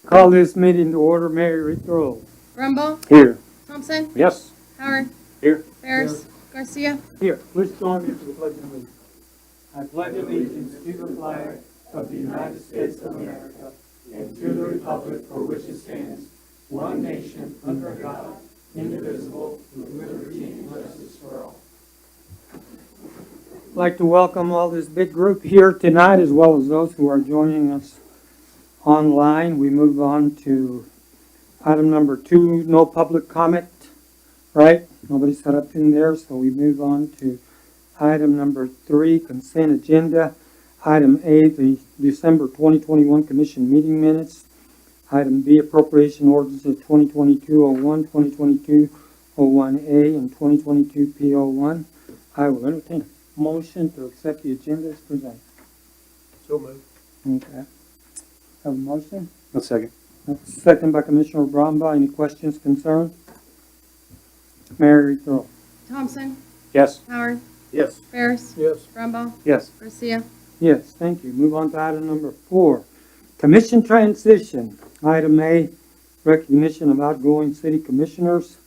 Call this meeting to order. Mary Ruth Roll. Rumble, Here. Thompson, Yes. Howard, Here. Ferris, Garcia. Here, please join me for the pledge of allegiance. I pledge allegiance to the flag of the United States of America and to the republic for which it stands, one nation, under God, indivisible, with liberty and justice for all. I'd like to welcome all this big group here tonight, as well as those who are joining us online. We move on to item number 2, no public comment, right? Nobody set up in there, so we move on to item number 3, consent agenda. Item A, the December 2021 Commission meeting minutes. Item B, appropriation ordinances 2022-01, 2022-01A, and 2022-P01. I will entertain a motion to accept the agenda as presented. So moved. Okay. Have a motion? A second. Second by Commissioner Brombaugh. Any questions, concerns? Mary Throw. Thompson, Yes. Howard, Yes. Ferris, Yes. Rumble, Yes. Garcia. Yes, thank you. Move on to item number 4. Commission transition. Item A, recognition of outgoing city commissioners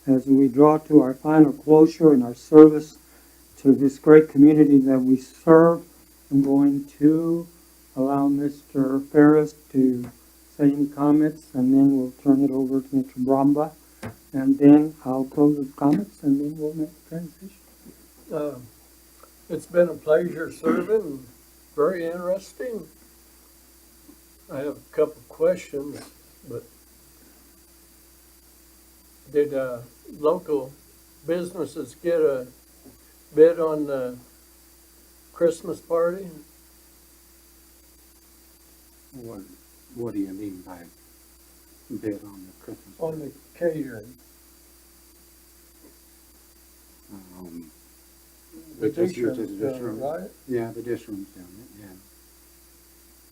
as we draw to our final closure in our service to this great community that we serve. I'm going to allow Mr. Ferris to say any comments, and then we'll turn it over to Mr. Brombaugh. And then I'll close with comments, and then we'll make the transition. It's been a pleasure serving, very interesting. I have a couple questions, but did local businesses get a bid on the Christmas party? What do you mean by bid on the Christmas? On the catering? The dish room's doing it, right? Yeah, the dish room's doing it, yeah.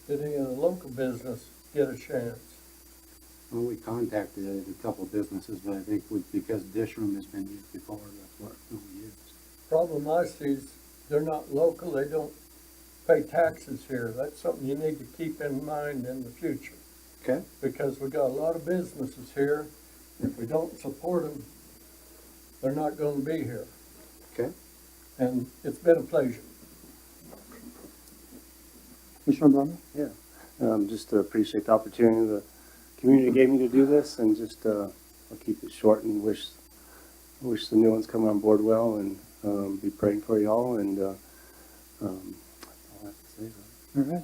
Did any of the local business get a chance? Well, we contacted a couple of businesses, but I think because dish room has been used before, that's what we used. Problem I see is they're not local, they don't pay taxes here. That's something you need to keep in mind in the future. Okay. Because we got a lot of businesses here. If we don't support them, they're not gonna be here. Okay. And it's been a pleasure. Commissioner Brombaugh? Yeah, just to appreciate the opportunity the community gave me to do this, and just I'll keep it short and wish the new ones come on board well, and be praying for y'all, and that's all I have to say. All right.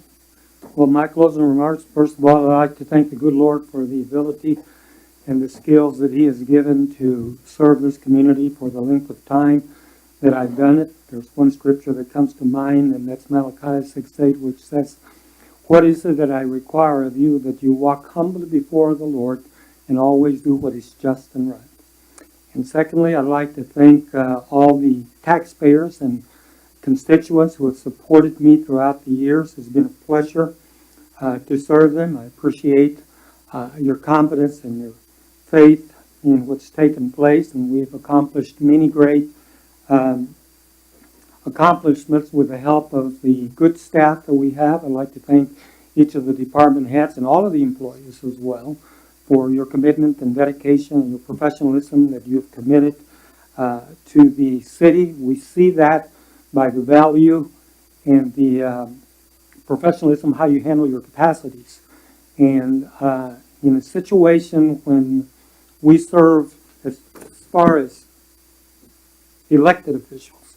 Well, my closing remarks, first of all, I'd like to thank the good Lord for the ability and the skills that He has given to serve this community for the length of time that I've done it. There's one scripture that comes to mind, and that's Malachi 6:8, which says, "What is it that I require of you, that you walk humbly before the Lord and always do what is just and right?" And secondly, I'd like to thank all the taxpayers and constituents who have supported me throughout the years. It's been a pleasure to serve them. I appreciate your confidence and your faith in what's taken place, and we've accomplished many great accomplishments with the help of the good staff that we have. I'd like to thank each of the department heads and all of the employees as well for your commitment and dedication and your professionalism that you've committed to the city. We see that by the value and the professionalism, how you handle your capacities. And in a situation when we serve as far as elected officials,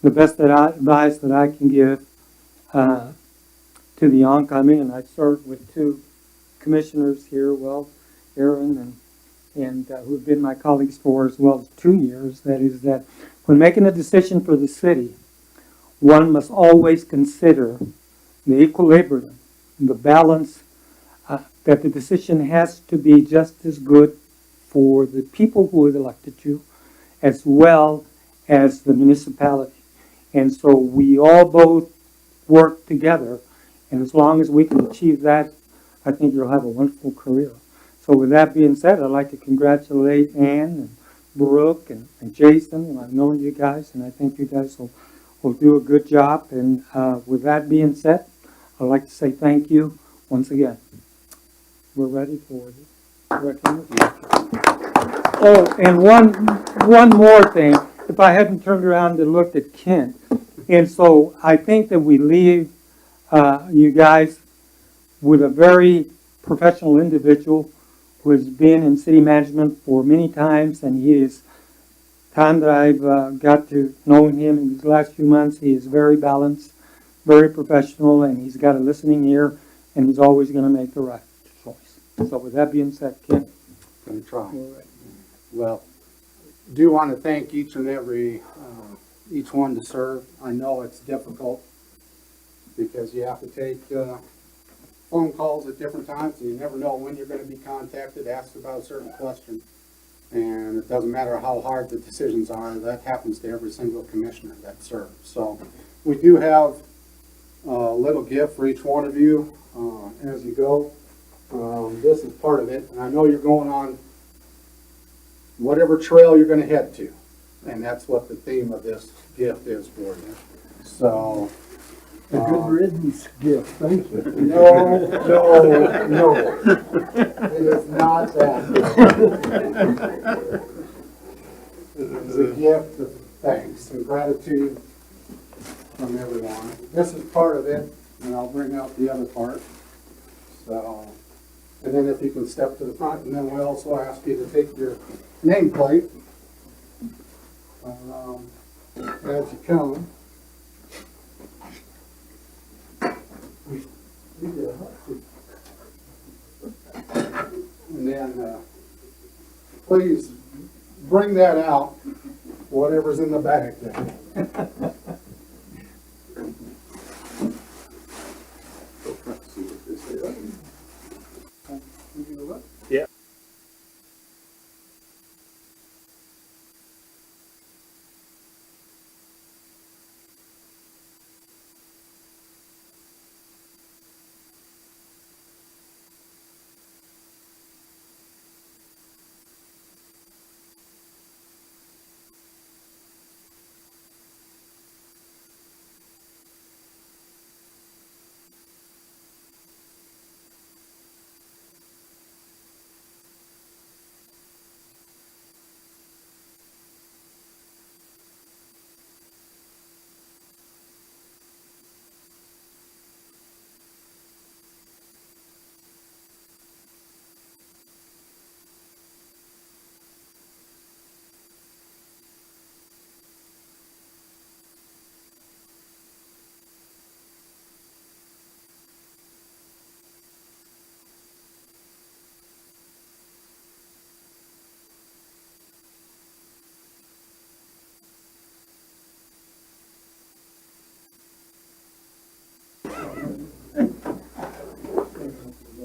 the best advice that I can give to the oncoming, and I served with 2 commissioners here, well, Aaron and who have been my colleagues for as well as 2 years, that is that when making a decision for the city, one must always consider the equilibrium, the balance, that the decision has to be just as good for the people who have elected you as well as the municipality. And so we all both work together, and as long as we can achieve that, I think you'll have a wonderful career. So with that being said, I'd like to congratulate Ann and Brooke and Jason, and I've known you guys, and I think you guys will do a good job. And with that being said, I'd like to say thank you once again. we're ready for the recognition. Oh, and one more thing, if I hadn't turned around and looked at Kent, and so I think that we leave you guys with a very professional individual who has been in city management for many times, and he is, time that I've got to know him in these last few months, he is very balanced, very professional, and he's got a listening ear, and he's always going to make the right choice. So with that being said, Kent, Gonna try. we're ready. Well, do want to thank each and every, each one to serve. I know it's difficult because you have to take phone calls at different times and you never know when you're going to be contacted, asked about a certain question. And it doesn't matter how hard the decisions are, that happens to every single commissioner that serves. So we do have a little gift for each one of you as you go. This is part of it, and I know you're going on whatever trail you're going to head to, and that's what the theme of this gift is for you. So, A good riddance gift, thank you. no, it is not that. It's a gift of thanks and gratitude from everyone. This is part of it, and I'll bring out the other part. So, and then if you can step to the front, and then we also ask you to take your nameplate as you come. And then please bring that out, whatever's in the bag there. Yeah.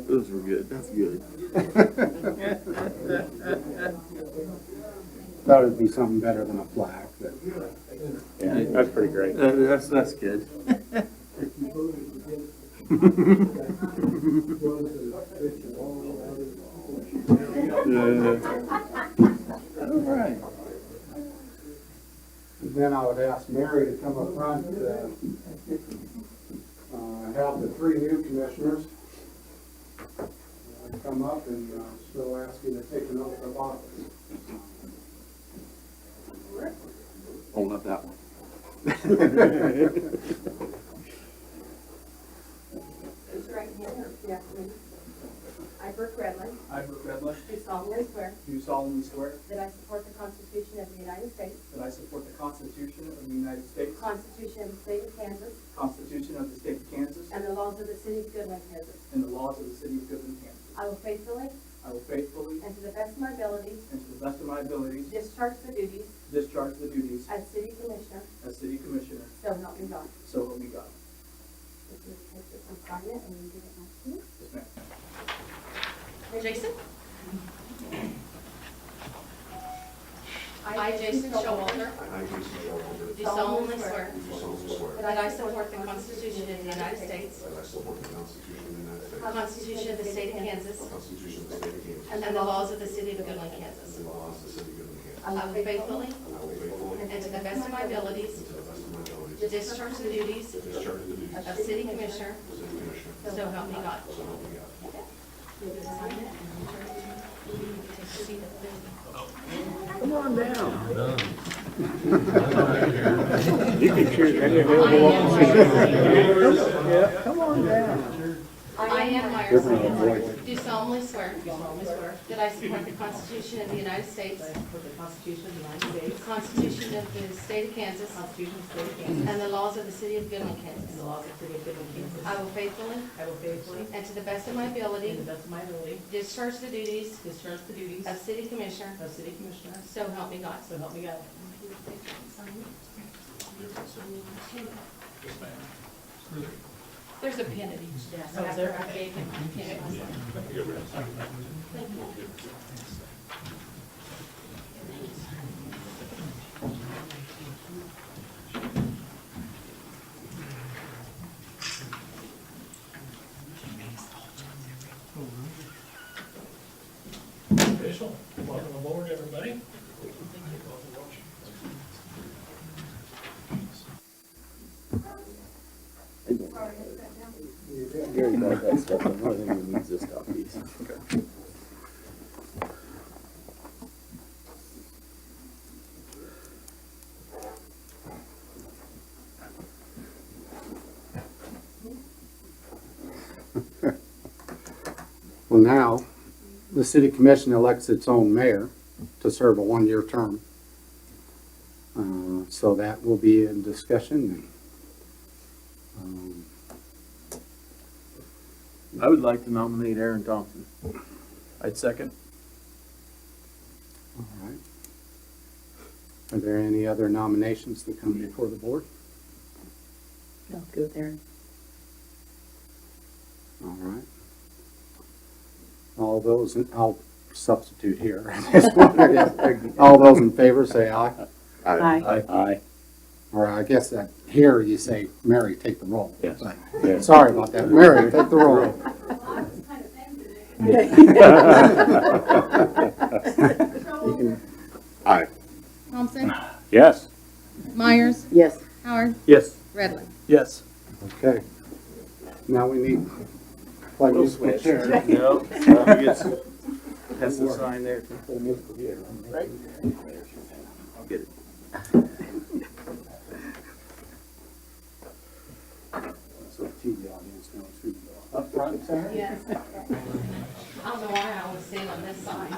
Those were good. That's good. Thought it'd be something better than a plaque, but Yeah, that's pretty great. That's good. All right. And then I would ask Mary to come up front, have the three new commissioners come up, and she'll ask you to take an oath of office. Hold up that one. Raise your right hand and repeat after me. I, Brooke Redland, I, Brooke Redlish, do solemnly swear do solemnly swear that I support the Constitution of the United States, that I support the Constitution of the United States, the Constitution of the State of Kansas, Constitution of the State of Kansas, and the laws of the City of Goodland, Kansas. and the laws of the City of Goodland, Kansas. I will faithfully I will faithfully and to the best of my abilities and to the best of my abilities discharge the duties discharge the duties as City Commissioner, as City Commissioner, so help me God. so help me God. If you would take this and sign it, and you give it back to me. Yes, ma'am. Jason? I, Jason Showalter, Do solemnly swear that I support the Constitution of the United States, That I support the Constitution of the United States, the Constitution of the State of Kansas, the Constitution of the State of Kansas, and the laws of the City of Goodland, Kansas. and the laws of the City of Goodland, Kansas. I will faithfully And I will faithfully, and to the best of my abilities and to the best of my abilities, discharge the duties discharge the duties of City Commissioner, of City Commissioner, so help me God. so help me God. You'll just sign it and then turn it to take a seat at the Come on down. You can choose any available Yeah, come on down. I, Ann Myers, do solemnly swear that I support the Constitution of the United States, For the Constitution of the United States, the Constitution of the State of Kansas, Constitution of the State of Kansas, and the laws of the City of Goodland, and Kansas. the laws of the City of Goodland, Kansas. I will faithfully I will faithfully, and to the best of my to ability, the best of my ability, discharge the duties discharge the duties of City Commissioner, of City Commissioner, so help me God. so help me God. There's a pin at each desk. Oh, is there? After I gave him my pin, I was like, thank you. Official, welcome aboard, everybody. Gary got that stuff. I don't think he needs this copies. Well, now, the city commission elects its own mayor to serve a one-year term. So that will be in discussion. I would like to nominate Aaron Thompson. I'd second. All right. Are there any other nominations that come before the board? No, go with Aaron. All right. All those, I'll substitute here. This one, I guess. All those in favor say aye. Aye. Aye. Or I guess that here you say, Mary, take the roll. Yes. But- Yes. Sorry about that. Mary, take the roll. You can- Aye. Thompson, Yes. Myers, Yes. Howard, Yes. Redland. Yes. Okay. Now we need, like, We'll musical switch. chair. No, he gets, has to sign there. Right. I'll get it. So TV audience knows who up front, center. Yes. I don't know why I always sit on this side.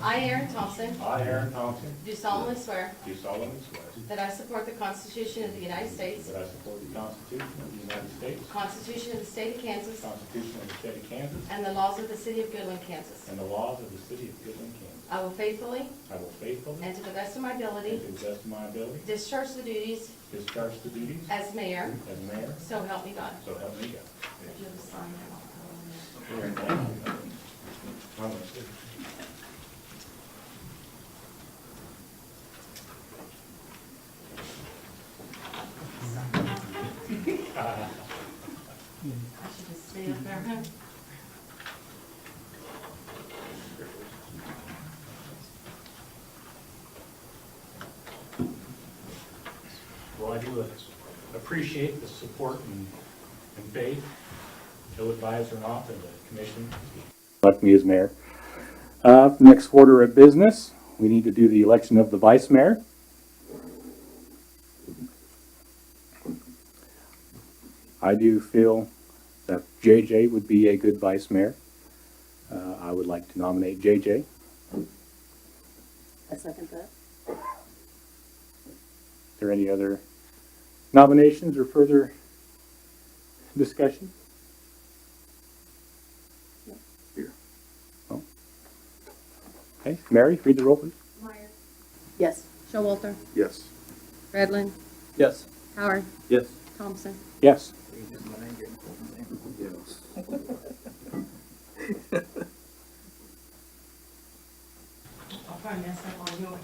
I, Aaron Thompson, I, Aaron Thompson, do solemnly swear do solemnly swear that I support the Constitution of the United States, that I support the Constitution of the United States, the Constitution of the State of the Kansas, Constitution of the State of Kansas, and the laws of the City of Goodland, Kansas. and the laws of the City of Goodland, Kansas. I will faithfully I will faithfully, and to the best of my and ability, to the best of my ability, discharge the duties discharge the duties as mayor, as mayor, so help me God. so help me God. If you'll just sign it, I'll go in there. I'm gonna sit. I should just stay up there, huh? Well, I do appreciate the support and faith, ill-advised or not, of the commission. Elect me as mayor. Next order of business, we need to do the election of the vice mayor. I do feel that JJ would be a good vice mayor. I would like to nominate JJ. I second that. Are there any other nominations or further discussion? Here. No? Okay, Mary, read the roll, please. Myers, Yes. Showalter, Yes. Redland, Yes. Howard, Yes. Thompson. Yes. Yes. I'll probably mess up all yours.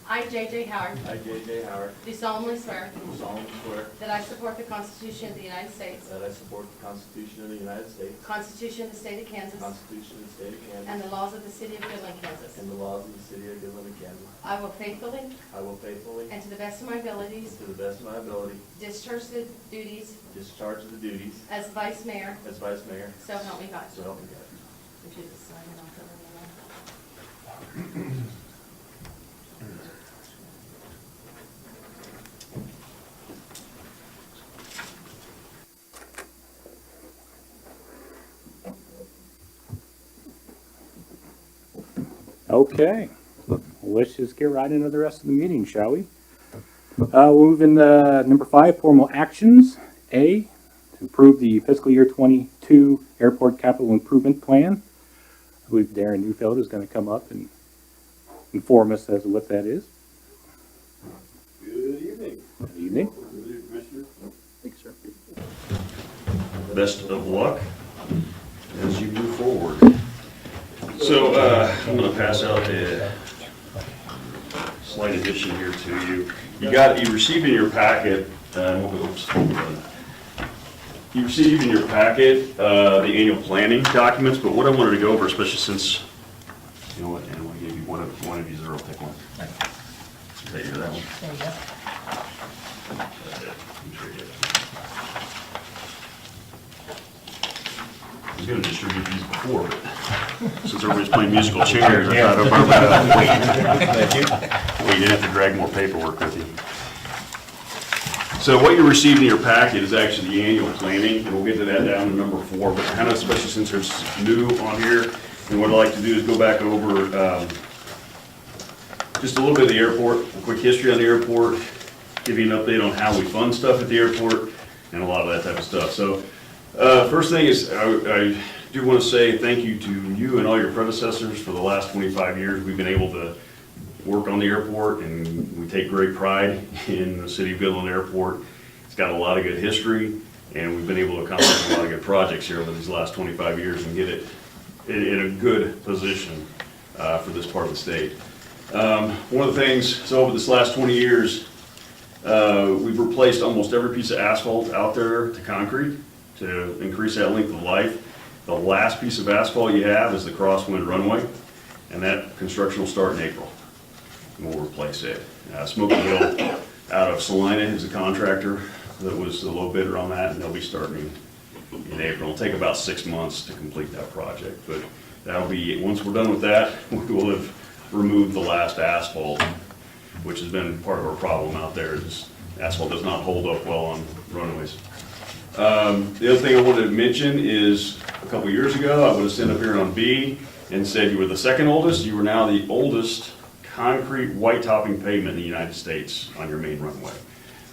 I, I, J.J. Howard, I, J.J. Howard, do solemnly swear do solemnly swear that I support the Constitution of the United States, that I support the Constitution of the United States, Constitution of the State of the Kansas, Constitution of the State of Kansas, and the laws of the City of Goodland, Kansas. and the laws of the City of Goodland, Kansas. I will faithfully I will faithfully, and to the best of my abilities to the best of my ability, discharge the duties discharge the duties as Vice Mayor, as Vice Mayor, so help me God. so help me God. Would you just sign it off over there? Okay, let's just get right into the rest of the meeting, shall we? We'll move in number 5, formal actions. A, to approve the fiscal year 22 airport capital improvement plan. I believe Darren Neufeld is going to come up and inform us as to what that is. Good evening. Good evening. Commissioner. Thanks, sir. Best of luck as you move forward. So I'm going to pass out a slight addition here to you. You received in your packet, oops, hold on. You received in your packet the annual planning documents, but what I wanted to go over, especially since, you know what, and I gave you one of these, I'll take one. Is that you, that one? There you go. I'm sure you did. I was going to distribute these before, but since everybody's playing musical chairs, I thought I'd wait. You didn't have to drag more paperwork with you. So what you received in your packet is actually the annual planning, and we'll get to that down to number 4, but kind of especially since there's new on here, and what I'd like to do is go back over just a little bit of the airport, a quick history on the airport, give you an update on how we fund stuff at the airport, and a lot of that type of stuff. So first thing is, I do want to say thank you to you and all your predecessors for the last 25 years. We've been able to work on the airport, and we take great pride in the City of Goodland Airport. It's got a lot of good history, and we've been able to accomplish a lot of good projects here over these last 25 years and get it in a good position for this part of the state. One of the things, so over this last 20 years, we've replaced almost every piece of asphalt out there to concrete to increase that length of life. The last piece of asphalt you have is the crosswind runway, and that construction will start in April. And we'll replace it. Smoky Hill out of Salina is a contractor that was the low bidder on that, and they'll be starting in April. It'll take about 6 months to complete that project, but that'll be, once we're done with that, we will have removed the last asphalt, which has been part of our problem out there. Is asphalt does not hold up well on runways. The other thing I wanted to mention is a couple years ago, I would have stood up here on B and said you were the second oldest. You are now the oldest concrete white topping pavement in the United States on your main runway.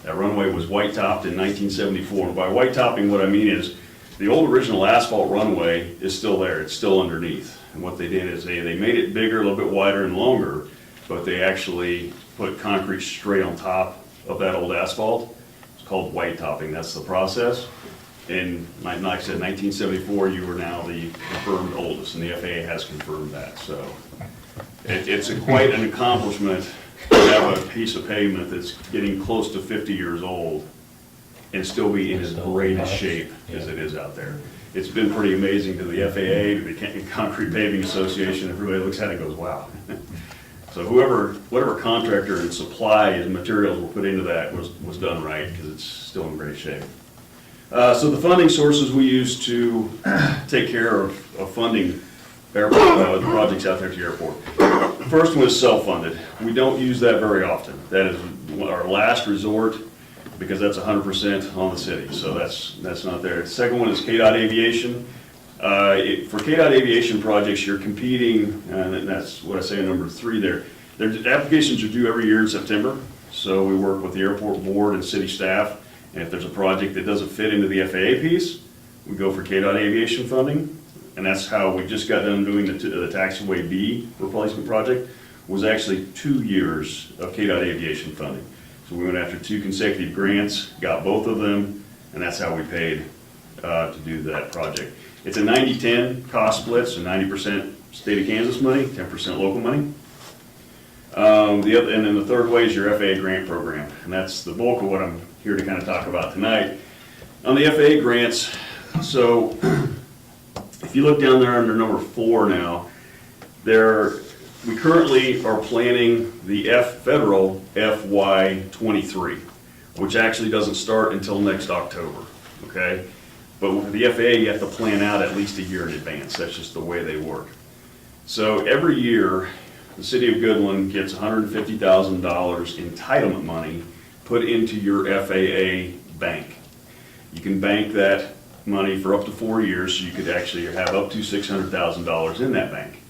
That runway was white topped in 1974. And by white topping, what I mean is the old original asphalt runway is still there. It's still underneath. And what they did is they made it bigger, a little bit wider and longer, but they actually put concrete straight on top of that old asphalt. It's called white topping. That's the process. And like I said, 1974, you are now the confirmed oldest, and the FAA has confirmed that. So it's quite an accomplishment to have a piece of pavement that's getting close to 50 years old and still be in as great a shape as it is out there. It's been pretty amazing to the FAA, to the Concrete Paving Association. Everybody looks at it and goes, wow. So whatever contractor and supply and materials were put into that was done right, because it's still in great shape. So the funding sources we use to take care of funding the projects out there at the airport. The first one is self-funded. We don't use that very often. That is our last resort, because that's 100% on the city, so that's not there. The second one is KDOT Aviation. For KDOT Aviation projects, you're competing, and that's what I say in number 3 there. Their applications are due every year in September, so we work with the airport board and city staff, and if there's a project that doesn't fit into the FAA piece, we go for KDOT Aviation funding, and that's how we just got done doing the taxiway B replacement project. Was actually 2 years of KDOT Aviation funding. So we went after 2 consecutive grants, got both of them, and that's how we paid to do that project. It's a 90-10 cost split, so 90% state of Kansas money, 10% local money. And then the third way is your FAA grant program, and that's the bulk of what I'm here to kind of talk about tonight. On the FAA grants, so if you look down there under number 4 now, we currently are planning the federal FY23, which actually doesn't start until next October, okay? But with the FAA, you have to plan out at least a year in advance. That's just the way they work. So every year, the city of Goodland gets $150,000 entitlement money put into your FAA bank. You can bank that money for up to 4 years, so you could actually have up to $600,000 in that bank.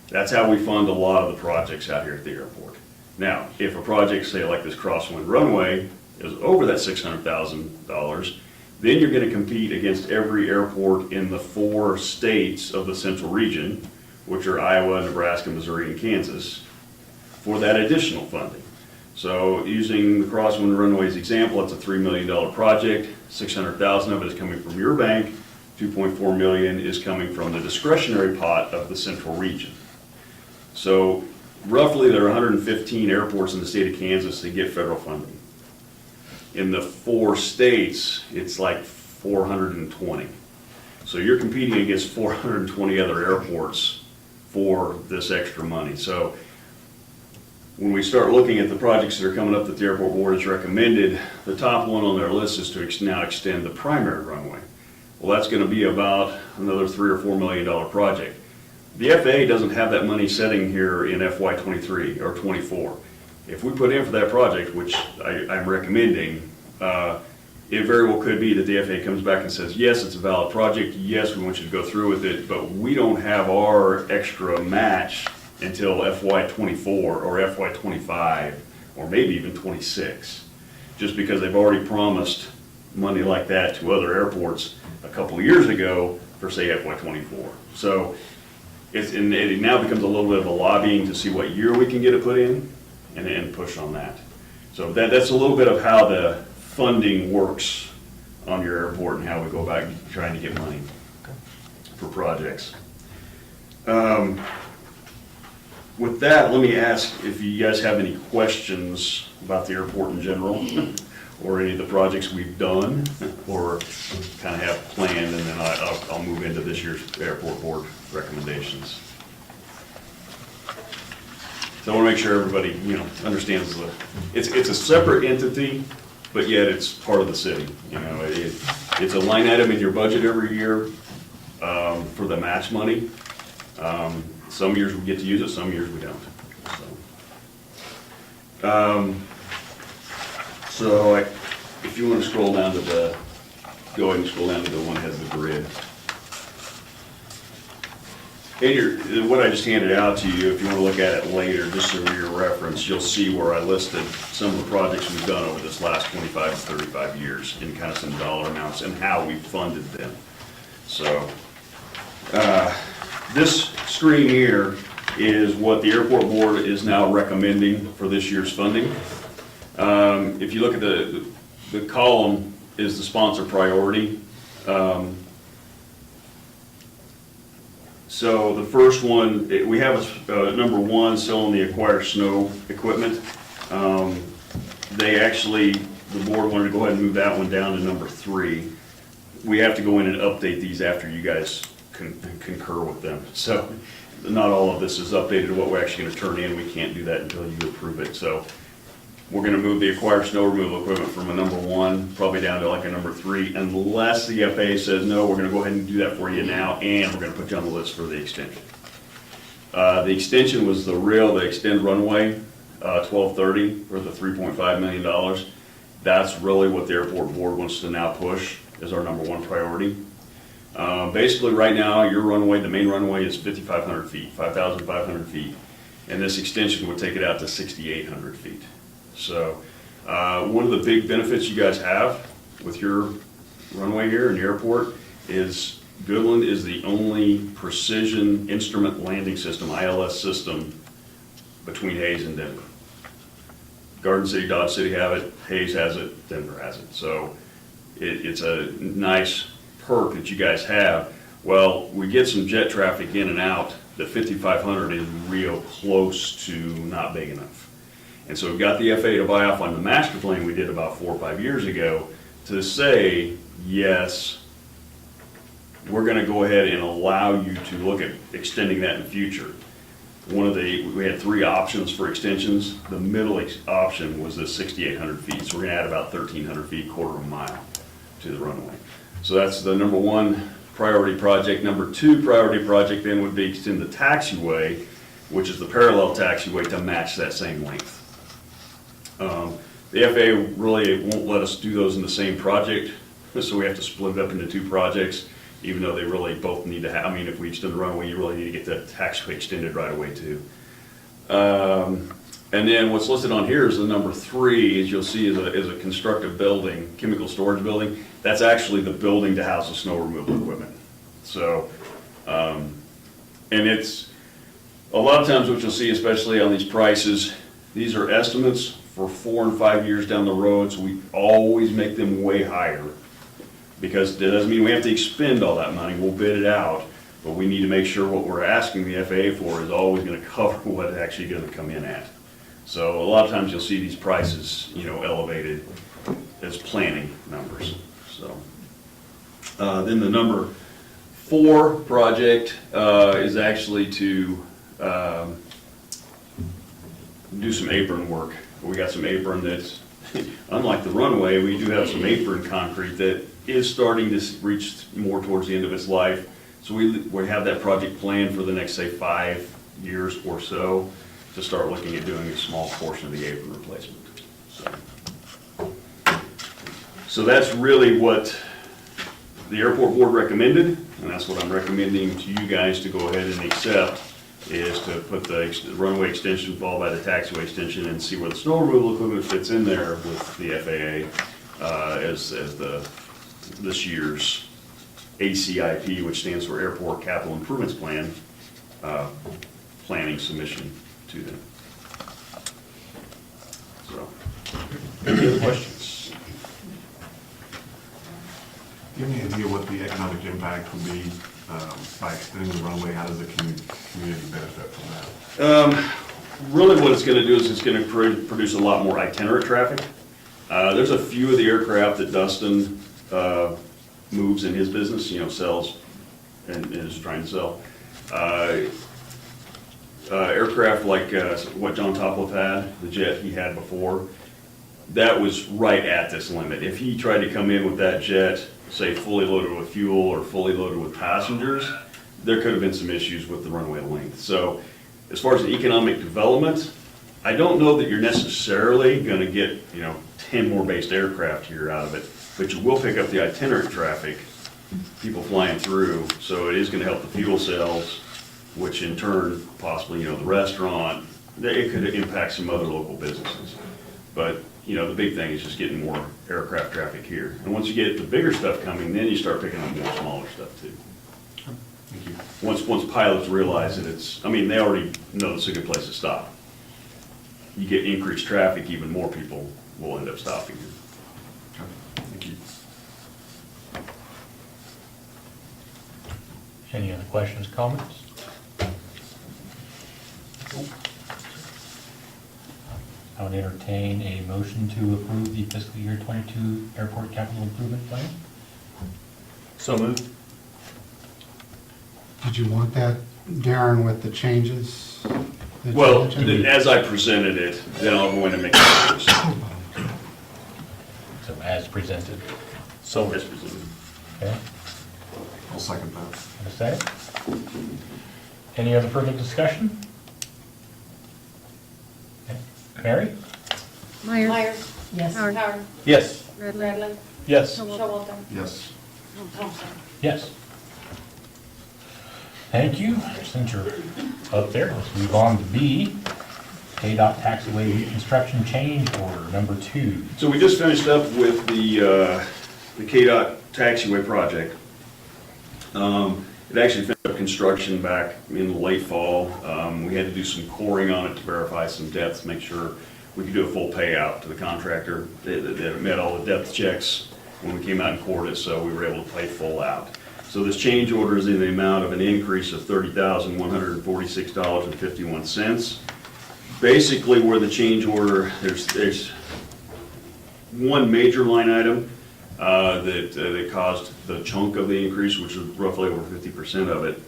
That's how we fund a lot of the projects out here at the airport. Now, if a project, say like this Crosswind Runway, is over that $600,000, then you're going to compete against every airport in the 4 states of the central region, which are Iowa, Nebraska, Missouri, and Kansas, for that additional funding. So using the Crosswind Runway's example, it's a $3 million project. $600,000 of it is coming from your bank. $2.4 million is coming from the discretionary pot of the central region. So roughly there are 115 airports in the state of Kansas that get federal funding. In the 4 states, it's like 420. So you're competing against 420 other airports for this extra money. So when we start looking at the projects that are coming up that the airport board has recommended, the top one on their list is to now extend the primary runway. Well, that's going to be about another $3 or $4 million project. The FAA doesn't have that money sitting here in FY23 or 24. If we put in for that project, which I'm recommending, it very well could be that the FAA comes back and says, yes, it's a valid project, yes, we want you to go through with it, but we don't have our extra match until FY24 or FY25, or maybe even 26, just because they've already promised money like that to other airports a couple of years ago for, say, FY24. So it now becomes a little bit of a lobbying to see what year we can get it put in and then push on that. So that's a little bit of how the funding works on your airport and how we go about trying to get money for projects. With that, let me ask if you guys have any questions about the airport in general, or any of the projects we've done, or kind of have planned, and then I'll move into this year's airport board recommendations. So I want to make sure everybody, understands it's a separate entity, but yet it's part of the city. It's a line item in your budget every year for the match money. Some years we get to use it, some years we don't. So if you want to scroll down to go ahead and scroll down to the one that has the grid. And what I just handed out to you, if you want to look at it later, just for your reference, you'll see where I listed some of the projects we've done over this last 25 to 35 years in kind of some dollar amounts and how we funded them. So this screen here is what the airport board is now recommending for this year's funding. If you look at the column is the sponsor priority. So the first one, we have number 1 still on the acquire snow equipment. The board wanted to go ahead and move that one down to number 3. We have to go in and update these after you guys concur with them. So not all of this is updated to what we're actually going to turn in. We can't do that until you approve it. So we're going to move the acquire snow removal equipment from a number 1 probably down to like a number 3, unless the FAA says, no, we're going to go ahead and do that for you now, and we're going to put you on the list for the extension. The extension was the extend runway, 1230 for the $3.5 million. That's really what the airport board wants to now push as our number 1 priority. Basically right now, your runway, the main runway is 5,500 feet, 5,500 feet, and this extension would take it out to 6,800 feet. So one of the big benefits you guys have with your runway here in the airport is Goodland is the only precision instrument landing system, ILS system, between Hayes and Denver. Garden City, Dodge City have it, Hayes has it, Denver has it. So it's a nice perk that you guys have. Well, we get some jet traffic in and out, the 5,500 is real close to not big enough. And so we got the FAA to buy off on the master plan we did about 4 or 5 years ago to say, yes, we're gonna go ahead and allow you to look at extending that in the future. We had 3 options for extensions. The middle option was the 6,800 feet, so we're gonna add about 1,300 feet, quarter of a mile to the runway. So that's the number 1 priority project. Number 2 priority project then would be extend the taxiway, which is the parallel taxiway, to match that same length. The FAA really won't let us do those in the same project, so we have to split it up into 2 projects, even though they really both need to have, I mean, if we extend the runway, you really need to get the taxiway extended right away too. And then what's listed on here is the number 3, as you'll see, is a constructive building, chemical storage building. That's actually the building to house the snow removal equipment. So, and it's, a lot of times what you'll see, especially on these prices, these are estimates for 4 and 5 years down the road, so we always make them way higher. Because that doesn't mean we have to expend all that money, we'll bid it out, but we need to make sure what we're asking the FAA for is always gonna cover what it's actually gonna come in at. So a lot of times you'll see these prices, you know, elevated as planning numbers, so. Then the number 4 project is actually to do some apron work. We got some apron that's, unlike the runway, we do have some apron concrete that is starting to reach more towards the end of its life. So we have that project planned for the next, say, 5 years or so to start looking at doing a small portion of the apron replacement. So that's really what the airport board recommended, and that's what I'm recommending to you guys to go ahead and accept, is to put the runway extension followed by the taxiway extension and see where the snow removal equipment fits in there with the FAA as this year's ACIP, which stands for Airport Capital Improvements Plan, planning submission to them. So, any other questions? Do you have any idea what the economic impact would be by extending the runway? How does the community benefit from that? Really what it's going to do is it's going to produce a lot more itinerant traffic. There's a few of the aircraft that Dustin moves in his business, you know, sells and is trying to sell. Aircraft like what John Topliff had, the jet he had before, that was right at this limit. If he tried to come in with that jet, say fully loaded with fuel or fully loaded with passengers, there could have been some issues with the runway length. So as far as the economic development, I don't know that you're necessarily going to get, you know, 10 more based aircraft here out of it, but you will pick up the itinerant traffic, people flying through, so it is going to help the fuel cells, which in turn, possibly, you know, the restaurant, it could impact some other local businesses. But, you know, the big thing is just getting more aircraft traffic here. And once you get the bigger stuff coming, then you start picking up more smaller stuff too. Thank you. Once pilots realize that it's, I mean, they already know it's a good place to stop. You get increased traffic, even more people will end up stopping here. Okay. Thank you. Any other questions, comments? I would entertain a motion to approve the fiscal year 22 airport capital improvement plan. So moved. Did you want that, Darren, with the changes? that you Well, mentioned? as I presented it, then I'll go in and make changes. So as presented. So as presented. Okay, I'll second that. have a second? Any other further discussion? Okay. Mary? Myers. Myers. Yes. Howard. Howard. Yes. Bradley. Yes. Showalter. Yes. Thompson. Yes. Thank you. Since you're up there, let's move on to B. KDOT taxiway reconstruction change order number 2. So we just finished up with the KDOT taxiway project. It actually finished up construction back in the late fall. We had to do some coring on it to verify some depths, make sure we could do a full payout to the contractor. That met all the depth checks when we came out and cored it, so we were able to pay full out. So this change order is in the amount of an increase of $30,146.51. Basically, where the change order, there's one major line item that caused the chunk of the increase, which is roughly over 50% of it.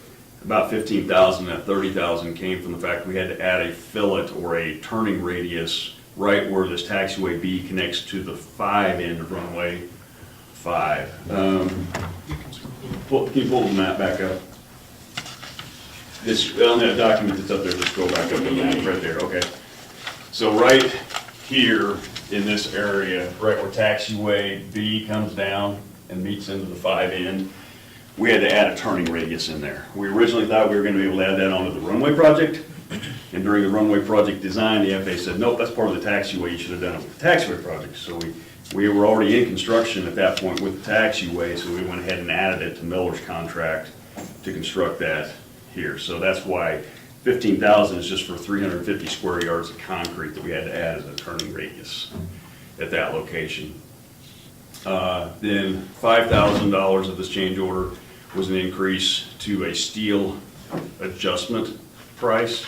About 15,000, that 30,000 came from the fact we had to add a fillet or a turning radius right where this taxiway B connects to the 5 end of runway 5. Can you pull the map back up? This, on that document that's up there, just go back up the map right there, okay. So right here in this area, right where taxiway B comes down and meets into the 5 end, we had to add a turning radius in there. We originally thought we were gonna be able to add that onto the runway project, and during the runway project design, the FAA said, nope, that's part of the taxiway, you should have done it with the taxiway project. So we were already in construction at that point with the taxiway, so we went ahead and added it to Miller's contract to construct that here. So that's why 15,000 is just for 350 square yards of concrete that we had to add as a turning radius at that location. Then $5,000 of this change order was an increase to a steel adjustment price.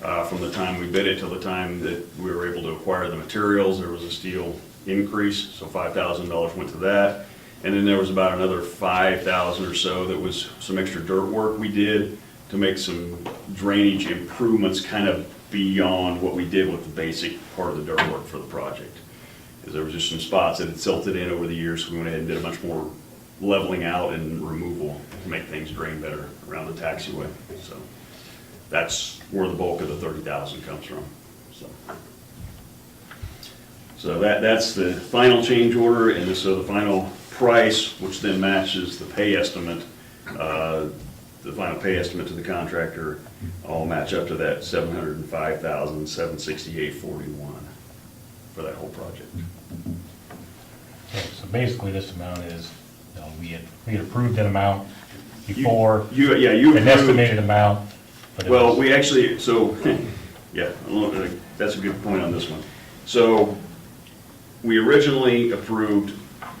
From the time we bid it till the time that we were able to acquire the materials, there was a steel increase, so $5,000 went to that. And then there was about another 5,000 or so that was some extra dirt work we did to make some drainage improvements kind of beyond what we did with the basic part of the dirt work for the project. Because there was just some spots that had silted in over the years, so we went ahead and did a bunch more leveling out and removal to make things drain better around the taxiway. So that's where the bulk of the 30,000 comes from. So that's the final change order, and so the final price, which then matches the pay estimate, the final pay estimate to the contractor, all match up to that $705,768.41 for that whole project. Okay, so basically this amount is, you know, we had approved an amount before, You an approved- estimated amount. But it Well, was- we actually, so, yeah, that's a good point on this one. So, we originally approved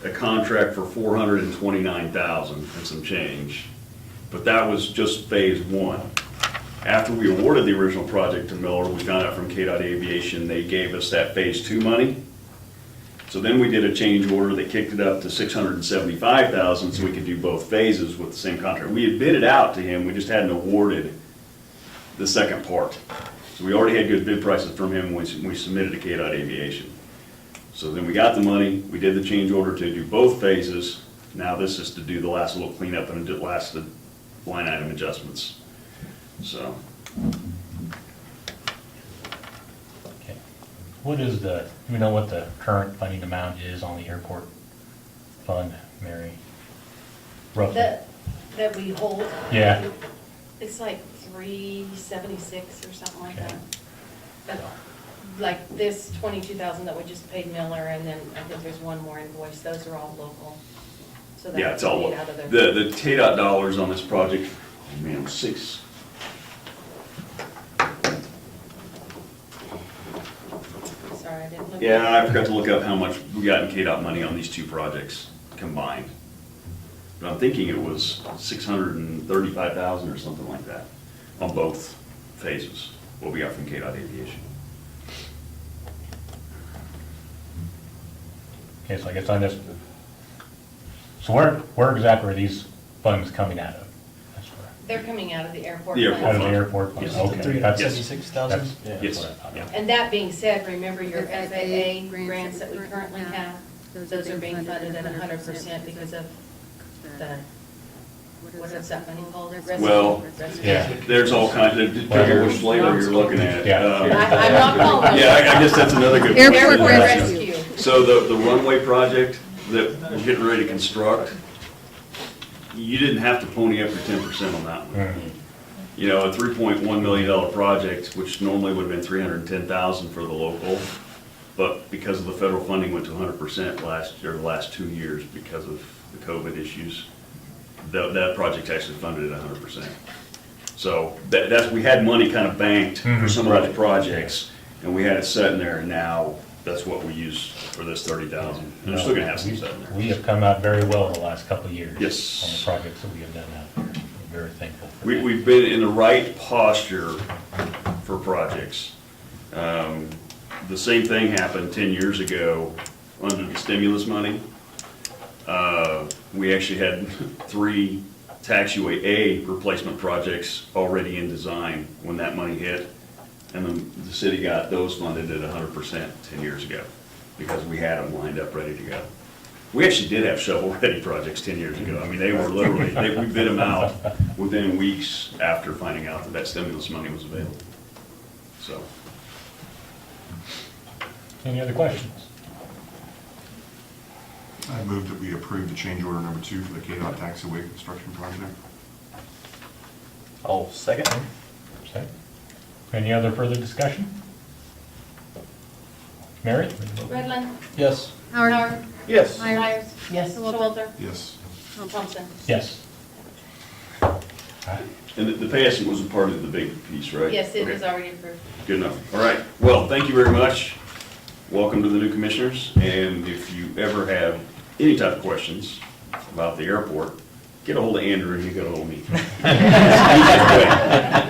a contract for $429,000 and some change, but that was just phase 1. After we awarded the original project to Miller, we found out from KDOT Aviation, they gave us that phase 2 money. So then we did a change order that kicked it up to $675,000 so we could do both phases with the same contract. We had bid it out to him, we just hadn't awarded the second part. So we already had good bid prices from him when we submitted to KDOT Aviation. So then we got the money, we did the change order to do both phases. Now this is to do the last little cleanup and the last line item adjustments. So, Okay. What is do we know what the current funding amount is on the airport fund, Mary? Roughly? That we hold. Yeah. It's like 376 or something like Okay. that. But like this 22,000 that we just paid Miller, and then I think there's one more invoice, those are all local. So yeah, it's all, paid out of their- the KDOT dollars on this project, oh man, 6. Sorry, I didn't look. Yeah, I forgot to look up how much we got in KDOT money on these two projects combined. But I'm thinking it was 635,000 or something like that on both phases, what we got from KDOT Aviation. Okay, so I guess on this, so where exactly are these funds coming out of? That's where- They're coming out of the airport. The airport Out of fund. the airport fund, Yes. okay. That's- 376,000? that's Yes. what I thought. Yeah. And that being said, remember your The FAA FAA grants that we currently have, those are being funded at 100% because of the, what is that money called? Well, Rescue. Yeah. There's all kinds of, depending on which flavor you're looking at. Yeah. I'm not calling them. Yeah, I guess that's another good. Airport point. rescue. So the runway project that we're getting ready to construct, you didn't have to pony up your 10% on that one. Mhm. You know, a $3.1 million project, which normally would have been $310,000 for the local, but because of the federal funding went to 100% the last 2 years because of the COVID issues, that project's actually funded at 100%. So we had money kind of banked for some of those projects, and we had it sitting there, and now that's what we use for this 30,000. And they're still gonna have some stuff in there. We have come out very well the last couple of years. Yes. On the projects that we have done out there. We're very thankful for that. We've been in the right posture for projects. The same thing happened 10 years ago under the stimulus money. We actually had 3 taxiway A replacement projects already in design when that money hit. And then the city got those funded at 100% 10 years ago because we had them lined up, ready to go. We actually did have shovel-ready projects 10 years ago. I mean, they were literally, we bid them out within weeks after finding out that that stimulus money was available. So, Any other questions? I move that we approve the change order number 2 for the KDOT taxiway construction project. I'll second. Okay. Any other further discussion? Mary? Redland. Yes. Howard. Yes. Myers. Yes. Showalter. Yes. Thompson. Yes. and the pay estimate was a part of the big piece, right? Yes, it Okay. was already approved. Good enough. All right. Well, thank you very much. Welcome to the new commissioners. And if you ever have any type of questions about the airport, get a hold of Andrew and you get a hold of me.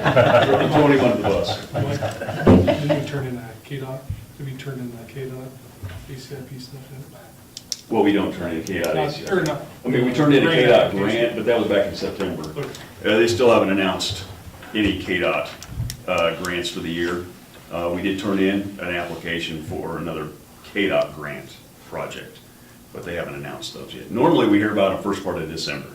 I'm Tony, one of the bus. Didn't we turn in that KDOT? Did we turn in that KDOT ACIP stuff in? Well, we don't turn in KDOT. Or not? I mean, we turned in a KDOT Grant grant, but that was back in September. Okay. They still haven't announced any KDOT grants for the year. We did turn in an application for another KDOT grant project, but they haven't announced those yet. Normally, we hear about them first part of December.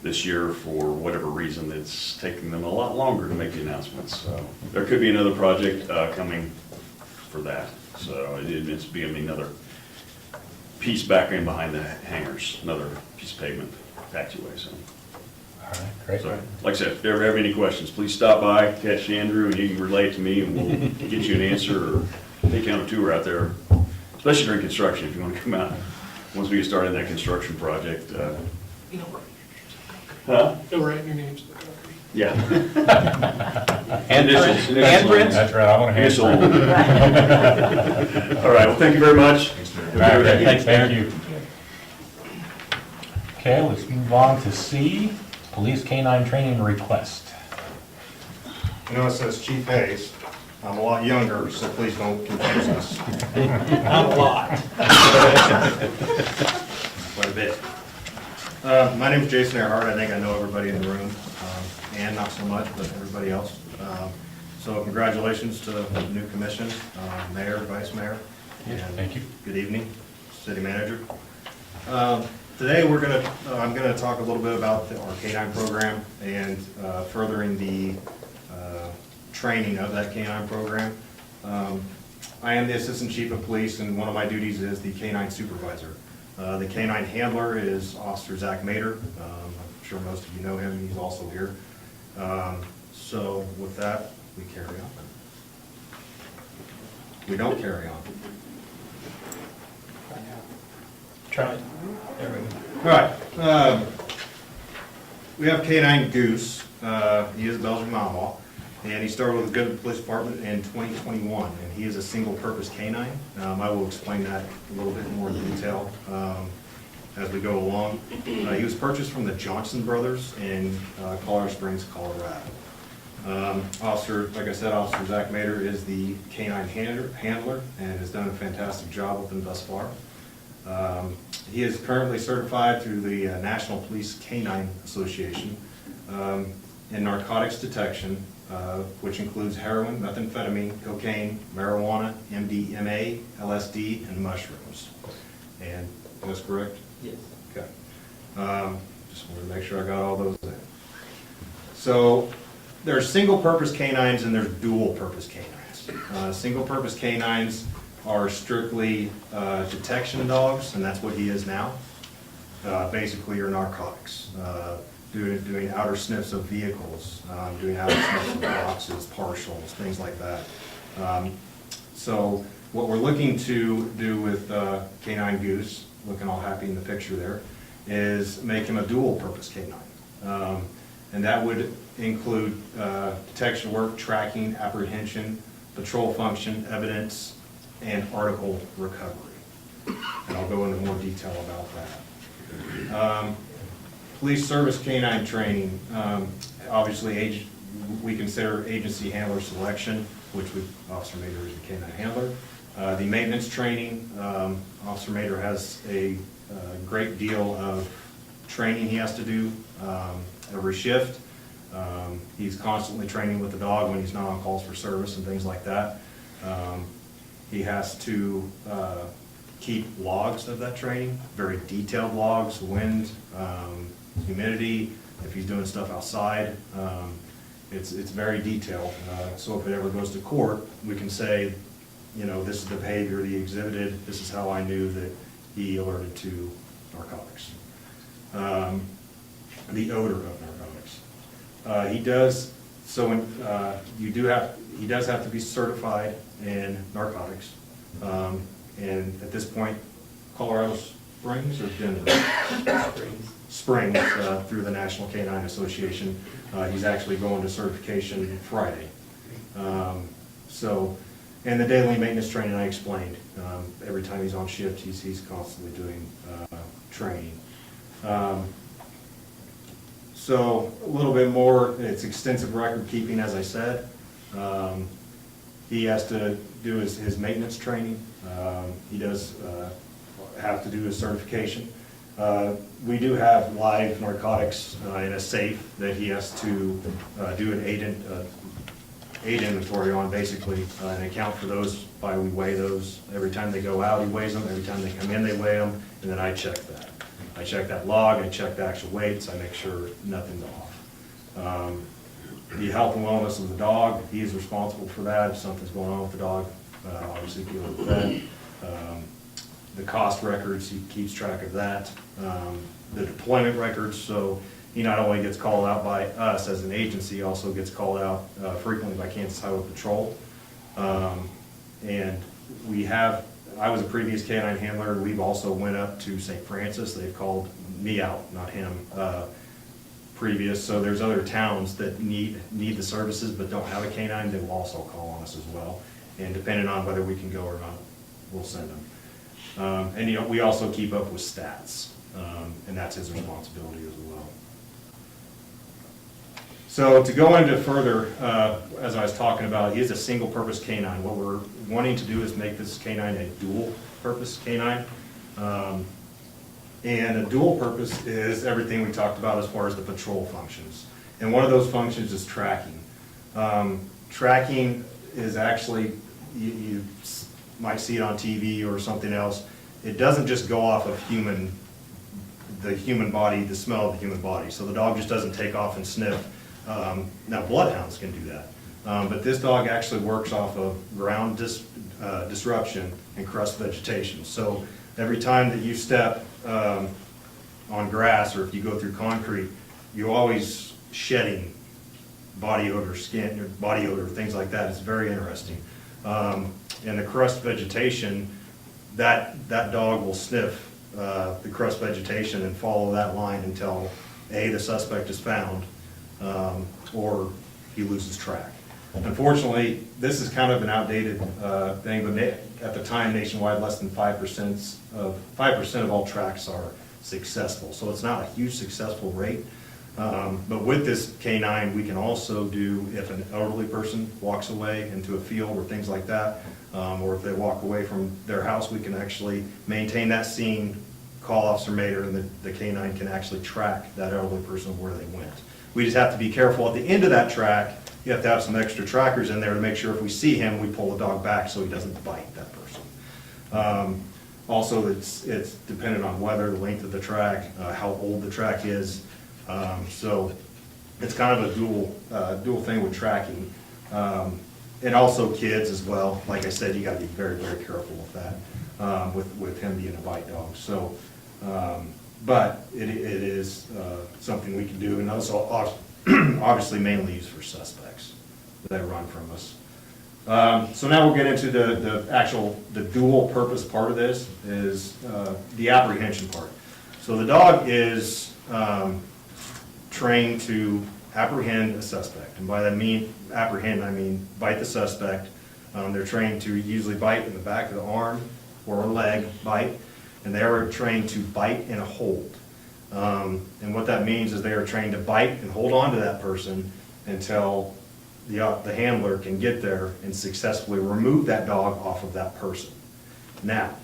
This year, for whatever reason, it's taking them a lot longer to make the announcements. So there could be another project coming for that. So it's being another piece back in behind the hangars, another piece of pavement, taxiway, so. All right, great. So, like I said, if you ever have any questions, please stop by, catch Andrew, and you can relay it to me, and we'll get you an answer, or take you on a tour out there, especially during construction, if you want to come out. Once we get started in that construction project. You know, right. Huh? Go write your names in the concrete. Yeah. Handprints? Handprints? That's right, I want to Initial. hand. All right, well, thank you very much. All right, great. Thank you. Okay, let's move on to C, police canine training request. You know, it says Chief Hayes. I'm a lot younger, so please don't confuse us. Not a lot. Quite a bit. My name's Jason Earhart. I think I know everybody in the room, and not so much, but everybody else. So congratulations to the new commission, mayor, vice mayor. and Thank you. Good evening, city manager. Today I'm gonna talk a little bit about our K-9 program and furthering the training of that K-9 program. I am the assistant chief of police, and one of my duties is the K-9 supervisor. The K-9 handler is Officer Zach Mater. I'm sure most of you know him. He's also here. So with that, we carry on. We don't carry on. Try it. There we go. All right. We have K-9 Goose. He is a Belgian Malinois, and he started with the Goodman Police Department in 2021, and he is a single-purpose canine. I will explain that a little bit more in detail as we go along. He was purchased from the Johnson Brothers in Colorado Springs, Colorado. Officer, like I said, Officer Zach Mater is the K-9 handler and has done a fantastic job with them thus far. He is currently certified through the National Police Canine Association in narcotics detection, which includes heroin, methamphetamine, cocaine, marijuana, MDMA, LSD, and mushrooms. And that's correct? Yes. Okay. Just wanted to make sure I got all those in. So there's single-purpose canines and there's dual-purpose canines. Single-purpose canines are strictly detection dogs, and that's what he is now. Basically, your narcotics, doing outer sniffs of vehicles, doing outer sniffs of boxes, partials, things like that. So what we're looking to do with K-9 Goose, looking all happy in the picture there, is make him a dual-purpose canine. And that would include detection work, tracking, apprehension, patrol function, evidence, and article recovery. And I'll go into more detail about that. Police service canine training, obviously we consider agency handler selection, which Officer Mater is the canine handler. The maintenance training, Officer Mater has a great deal of training he has to do every shift. He's constantly training with the dog when he's not on calls for service and things like that. He has to keep logs of that training, very detailed logs, wind, humidity, if he's doing stuff outside. It's very detailed. So if it ever goes to court, we can say, you know, this is the behavior he exhibited, this is how I knew that he alerted to narcotics. The odor of narcotics. He does have to be certified in narcotics. And at this point, Colorado Springs or Denver? Springs, through the National Canine Association. He's actually going to certification Friday. And the daily maintenance training I explained. Every time he's on shift, he's constantly doing training. So a little bit more, it's extensive record keeping, as I said. He has to do his maintenance training. He does have to do his certification. We do have live narcotics in a safe that he has to do an aid inventory on, basically, and account for those by we weigh those. Every time they go out, he weighs them. Every time they come in, they weigh them, and then I check that. I check that log, I check the actual weights, I make sure nothing's off. The health and wellness of the dog, he is responsible for that. If something's going on with the dog, obviously deal with that. The cost records, he keeps track of that. The deployment records, so he not only gets called out by us as an agency, he also gets called out frequently by Kansas Highway Patrol. And I was a previous canine handler, and we've also went up to St. Francis. They've called me out, not him, previous. So there's other towns that need the services but don't have a canine, they will also call on us as well. And depending on whether we can go or not, we'll send them. And we also keep up with stats, and that's his responsibility as well. So to go into further, as I was talking about, he is a single-purpose canine. What we're wanting to do is make this canine a dual-purpose canine. And a dual purpose is everything we talked about as far as the patrol functions. And one of those functions is tracking. Tracking is actually, you might see it on TV or something else. It doesn't just go off of the human body, the smell of the human body. So the dog just doesn't take off and sniff. Now bloodhounds can do that. But this dog actually works off of ground disruption and crust vegetation. So every time that you step on grass, or if you go through concrete, you're always shedding body odor, skin, body odor, things like that. It's very interesting. And the crust vegetation, that dog will sniff the crust vegetation and follow that line until the suspect is found, or he loses track. Unfortunately, this is kind of an outdated thing, but at the time nationwide, less than 5% of all tracks are successful. So it's not a huge successful rate. But with this canine, we can also do, if an elderly person walks away into a field or things like that, or if they walk away from their house, we can actually maintain that scene, call Officer Mater, and the canine can actually track that elderly person where they went. We just have to be careful at the end of that track. You have to have some extra trackers in there to make sure if we see him, we pull the dog back so he doesn't bite that person. Also, it's dependent on weather, the length of the track, how old the track is. So it's kind of a dual thing with tracking. And also kids as well. Like I said, you gotta be very, very careful with that, with him being a bite dog. So, but it is something we can do, and also obviously mainly used for suspects that run from us. So now we'll get into the dual purpose part of this, is the apprehension part. So the dog is trained to apprehend a suspect, and by that apprehend, I mean bite the suspect, They're trained to usually bite in the back of the arm or a leg bite, and they are trained to bite and hold. And what that means is they are trained to bite and hold on to that person until the handler can get there and successfully remove that dog off of that person. Now,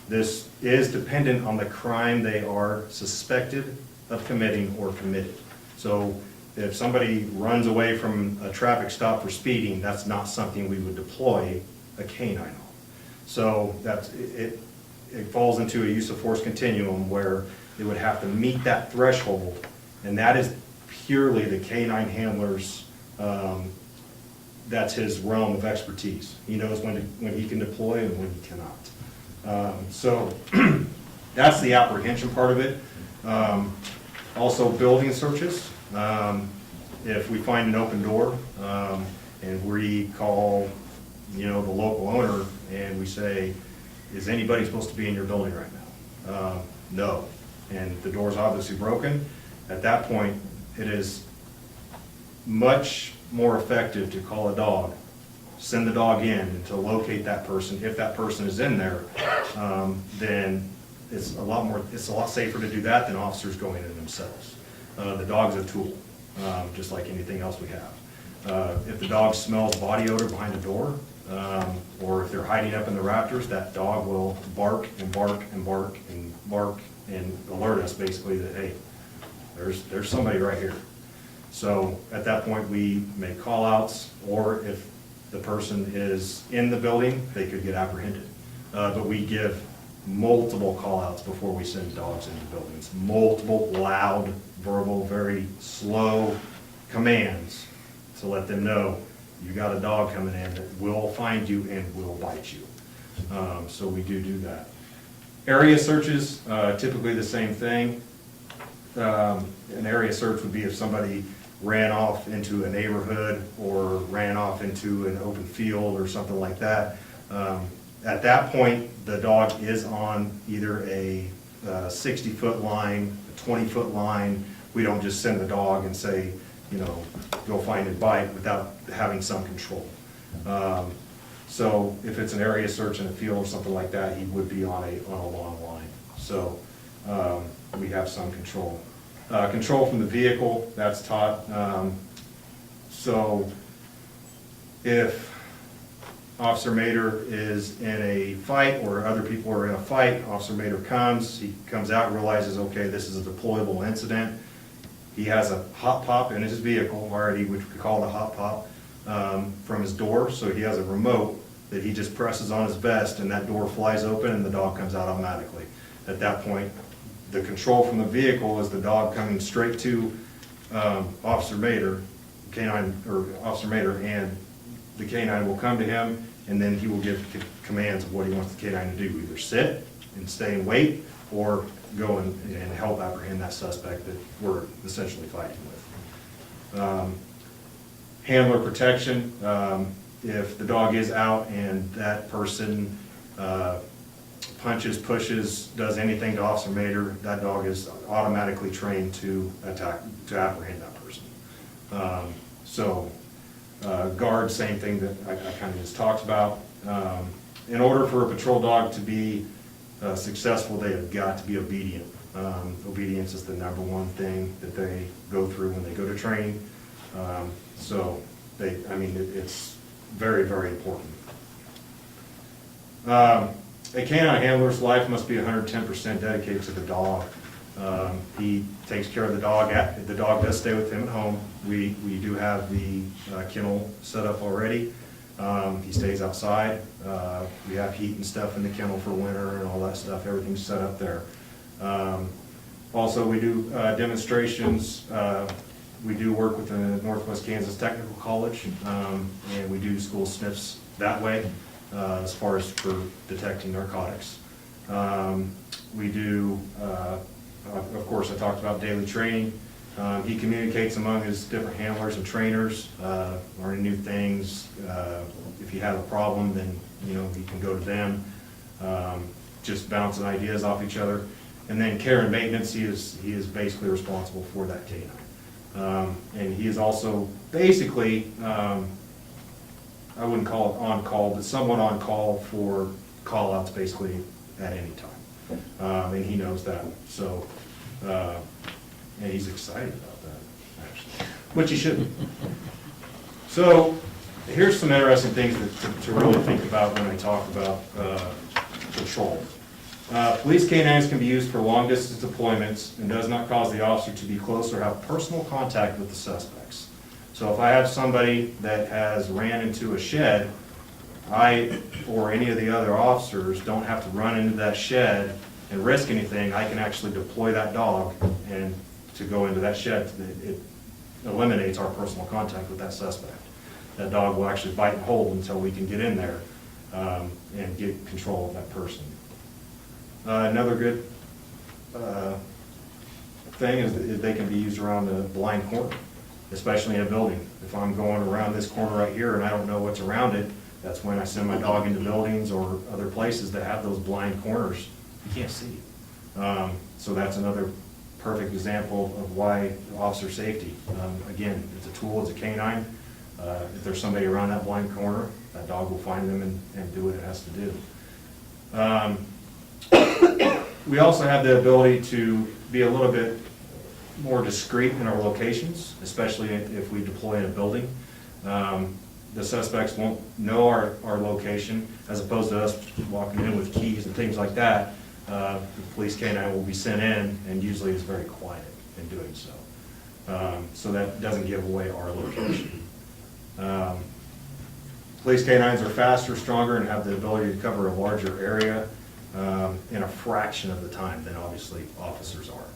this is dependent on the crime they are suspected of committing or committed. So if somebody runs away from a traffic stop for speeding, that's not something we would deploy a canine on. So it falls into a use of force continuum where it would have to meet that threshold, and that is purely the canine handler's, that's his realm of expertise. He knows when he can deploy and when he cannot. So that's the apprehension part of it. Also building searches. If we find an open door and we call, the local owner and we say, is anybody supposed to be in your building right now? No. And the door's obviously broken. At that point, it is much more effective to call a dog, send the dog in and to locate that person. If that person is in there, then it's a lot safer to do that than officers going in themselves. The dog's a tool, just like anything else we have. If the dog smells body odor behind the door, or if they're hiding up in the rafters, that dog will bark and bark and bark and bark and alert us basically that, hey, there's somebody right here. So at that point, we make call outs, or if the person is in the building, they could get apprehended. But we give multiple call outs before we send dogs into buildings. Multiple loud, verbal, very slow commands to let them know you got a dog coming in that will find you and will bite you. So we do that. Area searches, typically the same thing. An area search would be if somebody ran off into a neighborhood or ran off into an open field or something like that. At that point, the dog is on either a 60-foot line, a 20-foot line. We don't just send the dog and say, go find and bite without having some control. So if it's an area search in a field or something like that, he would be on a long line. So we have some control. Control from the vehicle, that's taught. So if Officer Mater is in a fight or other people are in a fight, Officer Mater comes, he comes out, realizes, okay, this is a deployable incident. He has a hot pop in his vehicle already, which we call the hot pop, from his door. So he has a remote that he just presses on his vest and that door flies open and the dog comes out automatically. At that point, the control from the vehicle is the dog coming straight to Officer Mater, Officer Mater, and the canine will come to him and then he will give commands of what he wants the canine to do, either sit and stay and wait or go and help apprehend that suspect that we're essentially fighting with. Handler protection, if the dog is out and that person punches, pushes, does anything to Officer Mater, that dog is automatically trained to apprehend that person. Guard, same thing that I kind of just talked about. In order for a patrol dog to be successful, they have got to be obedient. Obedience is the number one thing that they go through when they go to training. It's very, very important. A canine handler's life must be 110% dedicated to the dog. He takes care of the dog. If the dog does stay with him at home, we do have the kennel set up already. He stays outside. We have heat and stuff in the kennel for winter and all that stuff. Everything's set up there. Also, we do demonstrations. We do work with the Northwest Kansas Technical College, and we do school sniffs that way as far as for detecting narcotics. We do, of course, I talked about daily training. He communicates among his different handlers and trainers, learning new things. If you have a problem, then he can go to them, just bouncing ideas off each other. And then care and maintenance, he is basically responsible for that canine. And he is also basically I wouldn't call it on-call, but somewhat on-call for call-outs basically at any time. And he knows that, so, and he's excited about that, actually, which he should be. So, here's some interesting things to really think about when I talk about patrol. Police canines can be used for long-distance deployments and does not cause the officer to be close or have personal contact with the suspects. So if I have somebody that has ran into a shed, I, or any of the other officers, don't have to run into that shed and risk anything. I can actually deploy that dog and to go into that shed. It eliminates our personal contact with that suspect. That dog will actually bite and hold until we can get in there and get control of that person. Another good thing is that they can be used around the blind corner, especially in a building. If I'm going around this corner right here and I don't know what's around it, that's when I send my dog into buildings or other places that have those blind corners. You can't see. So that's another perfect example of why officer safety. Again, it's a tool, it's a canine. If there's somebody around that blind corner, that dog will find them and do what it has to do. We also have the ability to be a little bit more discreet in our locations, especially if we deploy in a building. The suspects won't know our location, as opposed to us walking in with keys and things like that. The police canine will be sent in, and usually is very quiet in doing so. So that doesn't give away our location. Police canines are faster, stronger, and have the ability to cover a larger area in a fraction of the time than obviously officers are.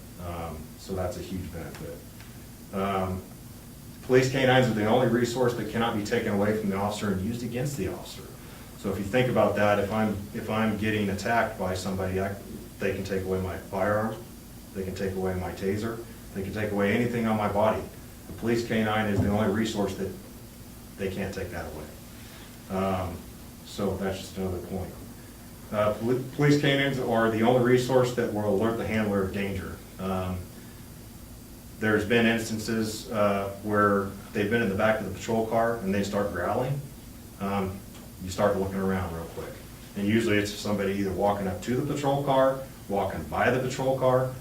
So that's a huge benefit. Police canines are the only resource that cannot be taken away from the officer and used against the officer. So if you think about that, if I'm getting attacked by somebody, they can take away my firearm, they can take away my taser, they can take away anything on my body. The police canine is the only resource that they can't take that away. So that's just another point. Police canines are the only resource that will alert the handler of danger. There's been instances where they've been in the back of the patrol car and they start growling. You start looking around real quick. And usually it's somebody either walking up to the patrol car, walking by the patrol car,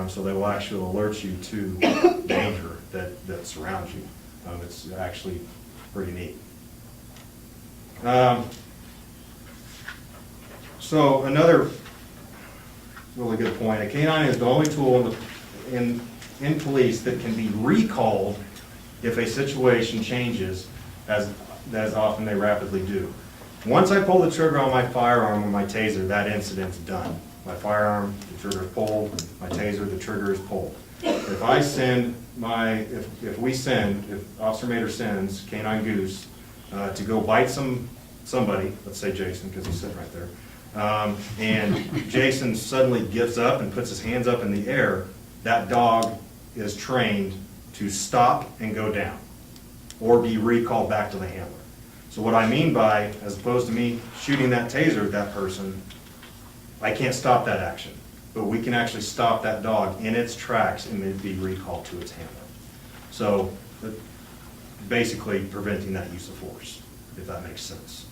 so they will actually alert you to danger that surrounds you. It's actually pretty neat. So another really good point, a canine is the only tool in police that can be recalled if a situation changes, as often they rapidly do. Once I pull the trigger on my firearm or my taser, that incident's done. My firearm, the trigger is pulled, my taser, the trigger is pulled. If I send if Officer Mater sends Canine Goose to go bite somebody, let's say Jason, because he's sitting right there, and Jason suddenly gets up and puts his hands up in the air, that dog is trained to stop and go down, or be recalled back to the handler. So what I mean by, as opposed to me shooting that taser at that person, I can't stop that action, but we can actually stop that dog in its tracks and then be recalled to its handler. So basically preventing that use of force, if that makes sense.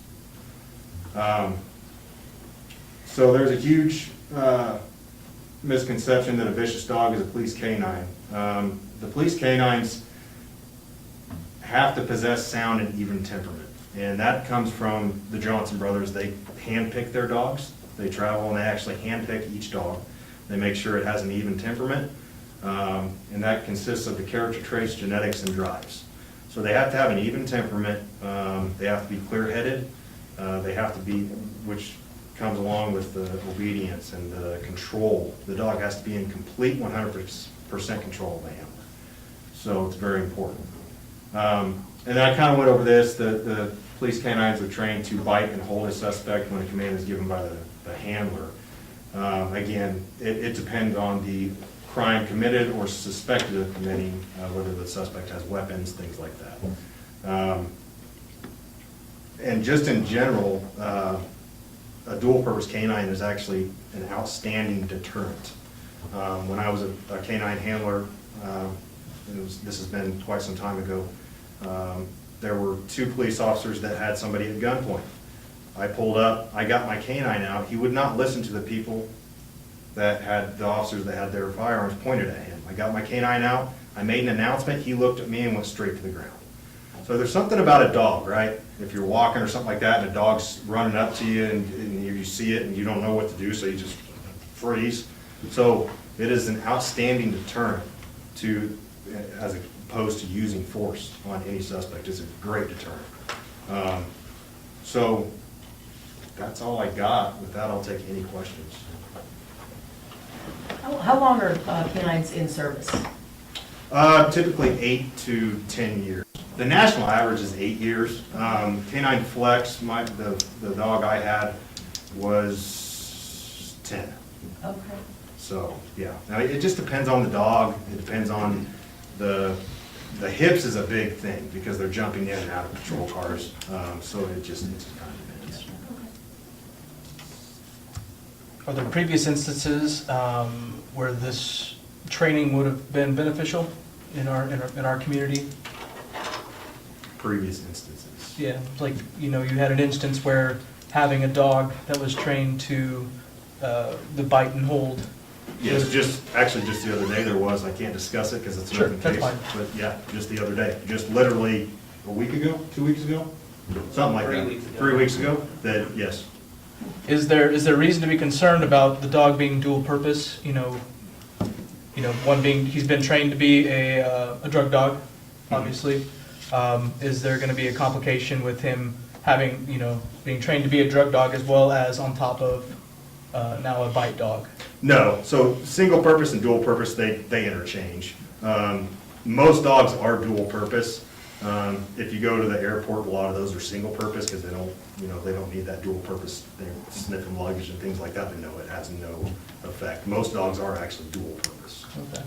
So there's a huge misconception that a vicious dog is a police canine. The police canines have to possess sound and even temperament, and that comes from the Johnson brothers. They handpick their dogs. They travel and they actually handpick each dog. They make sure it has an even temperament, and that consists of the character traits, genetics, and drives. So they have to have an even temperament. They have to be clear-headed. They have to be, which comes along with the obedience and the control. The dog has to be in complete 100% control of the handler. So it's very important. And I kind of went over this. The police canines are trained to bite and hold a suspect when a command is given by the handler. Again, it depends on the crime committed or suspected of committing, whether the suspect has weapons, things like that. And just in general, a dual-purpose canine is actually an outstanding deterrent. When I was a canine handler, this has been quite some time ago, there were 2 police officers that had somebody at gunpoint. I pulled up, I got my canine out, he would not listen to the people that had, the officers that had their firearms pointed at him. I got my canine out, I made an announcement, he looked at me and went straight to the ground. So there's something about a dog, right? If you're walking or something like that and a dog's running up to you and you see it and you don't know what to do, so you just freeze. So it is an outstanding deterrent to, as opposed to using force on any suspect. It's a great deterrent. So that's all I got. With that, I'll take any questions. How long are canines in service? Typically 8 to 10 years. The national average is 8 years. Canine Flex, the dog I had was 10. Okay. So, yeah. Now, it just depends on the dog. It depends on the hips is a big thing because they're jumping in and out of patrol cars. So it just kind of depends. Are there previous instances where this training would have been beneficial in our community? Previous instances. Yeah, like, you had an instance where having a dog that was trained to the bite and hold. Yes, just the other day there was, I can't discuss it because it's an Sure, open that's case. fine. But yeah, just the other day, just literally a week ago, 2 weeks ago? Something like that. 3 weeks ago. 3 weeks ago, that, yes. Is there reason to be concerned about the dog being dual purpose? One being, he's been trained to be a drug dog, obviously. Is there going to be a complication with him having, being trained to be a drug dog as well as on top of now a bite dog? No, so single purpose and dual purpose, they interchange. Most dogs are dual purpose. If you go to the airport, a lot of those are single purpose because they don't need that dual purpose. They're sniffing luggage and things like that, but no, it has no effect. Most dogs are actually dual purpose. Okay.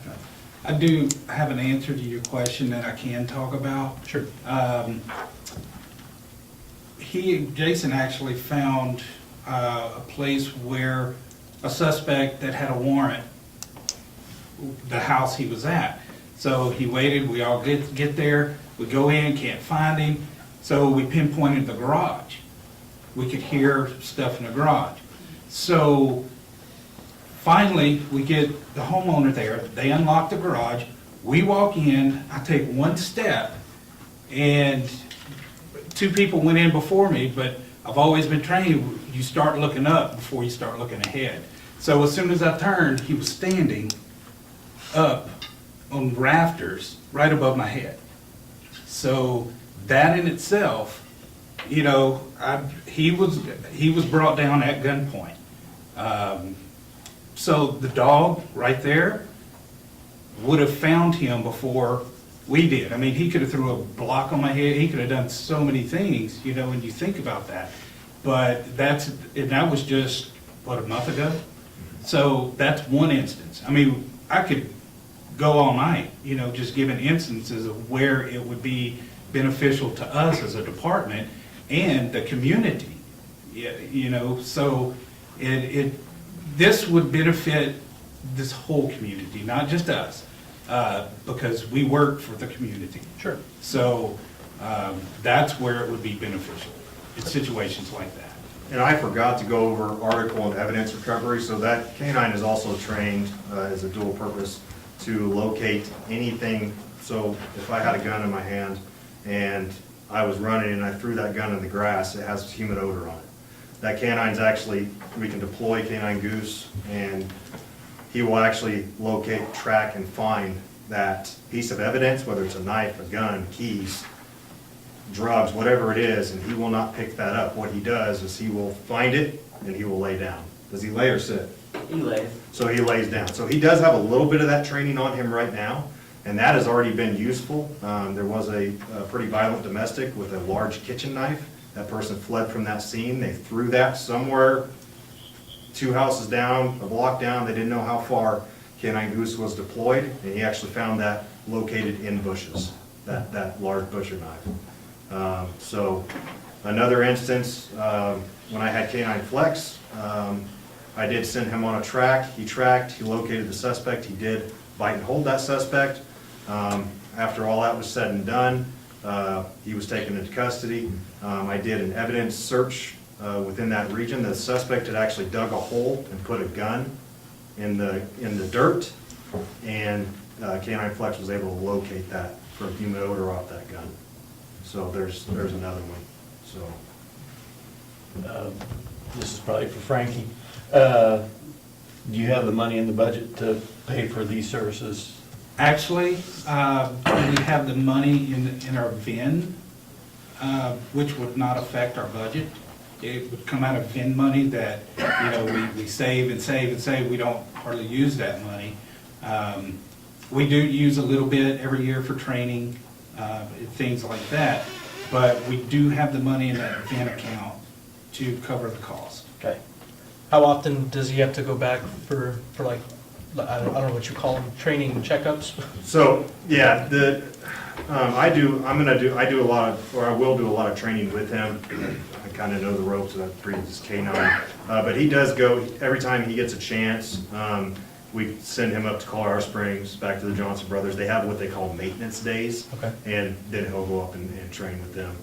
I do have an answer to your question that I can talk about. Sure. Jason actually found a place where a suspect that had a warrant, the house he was at. So he waited, we all get there, we go in, can't find him, so we pinpointed the garage. We could hear stuff in the garage. So finally, we get the homeowner there, they unlock the garage, we walk in, I take one step, and 2 people went in before me, but I've always been trained, you start looking up before you start looking ahead. So as soon as I turned, he was standing up on rafters right above my head. So that in itself, he was brought down at gunpoint. So the dog right there would have found him before we did. I mean, he could have threw a block on my head. He could have done so many things, when you think about that. But that was just, a month ago? So that's one instance. I mean, I could go all night, just giving instances of where it would be beneficial to us as a department and the community. So this would benefit this whole community, not just us, because we work for the community. Sure. So that's where it would be beneficial in situations like that. And I forgot to go over article and evidence recovery, so that canine is also trained as a dual purpose to locate anything. So if I had a gun in my hand and I was running and I threw that gun in the grass, it has human odor on it. That canine's actually, we can deploy Canine Goose and he will actually locate, track, and find that piece of evidence, whether it's a knife, a gun, keys, drugs, whatever it is, and he will not pick that up. What he does is he will find it and he will lay down. Does he lay or sit? He lays. So he lays down. So he does have a little bit of that training on him right now, and that has already been useful. There was a pretty violent domestic with a large kitchen knife. That person fled from that scene. They threw that somewhere 2 houses down, a block down. They didn't know how far. Canine Goose was deployed, and he actually found that located in bushes, that large butcher knife. So another instance, when I had Canine Flex, I did send him on a track. He tracked, he located the suspect. He did bite and hold that suspect. After all that was said and done, He was taken into custody. I did an evidence search within that region. The suspect had actually dug a hole and put a gun in the dirt, and Canine Flex was able to locate that from human odor off that gun. So there's another one, so. This is probably for Frankie. Do you have the money in the budget to pay for these services? Actually, we have the money in our VIN, which would not affect our budget. It would come out of VIN money that, we save and save and save. We don't hardly use that money. We do use a little bit every year for training, things like that. But we do have the money in that VIN account to cover the cost. Okay. How often does he have to go back for like, I don't know what you call them, training checkups? So, yeah, I do a lot of, or I will do a lot of training with him. I kind of know the ropes of that previous K9. But he does go, every time he gets a chance, we send him up to Colorado Springs, back to the Johnson Brothers. They have what they call maintenance days. Okay. And then he'll go up and train with them.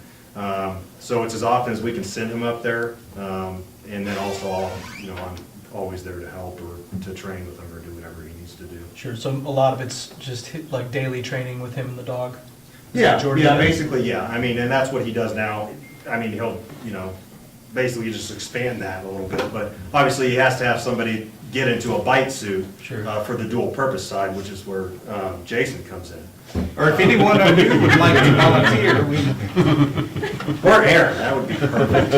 So it's as often as we can send him up there. And then also, I'm always there to help or to train with him or do whatever he needs to do. Sure, so a lot of it's just like daily training with him and the dog? Yeah, basically, yeah. I mean, and that's what he does now. I mean, he'll, basically just expand that a little bit. But obviously, he has to have somebody get into a bite suit for the dual purpose side, which is where Jason comes in. Or if anyone of you would like to volunteer, or Aaron, that would be perfect.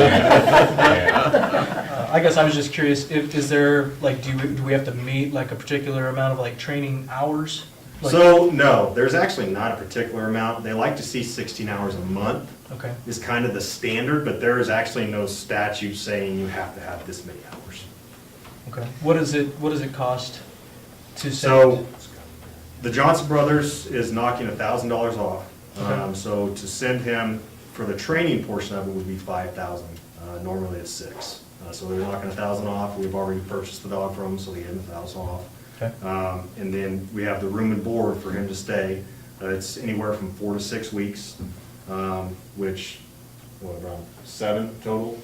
I guess I was just curious, is there, like, do we have to meet like a particular amount of like training hours? Like, So, no, there's actually not a particular amount. They like to see 16 hours a month. Okay. Is kind of the standard, but there is actually no statute saying you have to have this many hours. Okay. What does it cost to So, send? the Johnson Brothers is knocking $1,000 off. Okay. So to send him for the training portion of it would be $5,000. Normally it's $6,000. So they're knocking $1,000 off. We've already purchased the dog from them, so we gave him $1,000 off. Okay. And then we have the room and board for him to stay. It's anywhere from 4 to 6 weeks, which, around 7 total?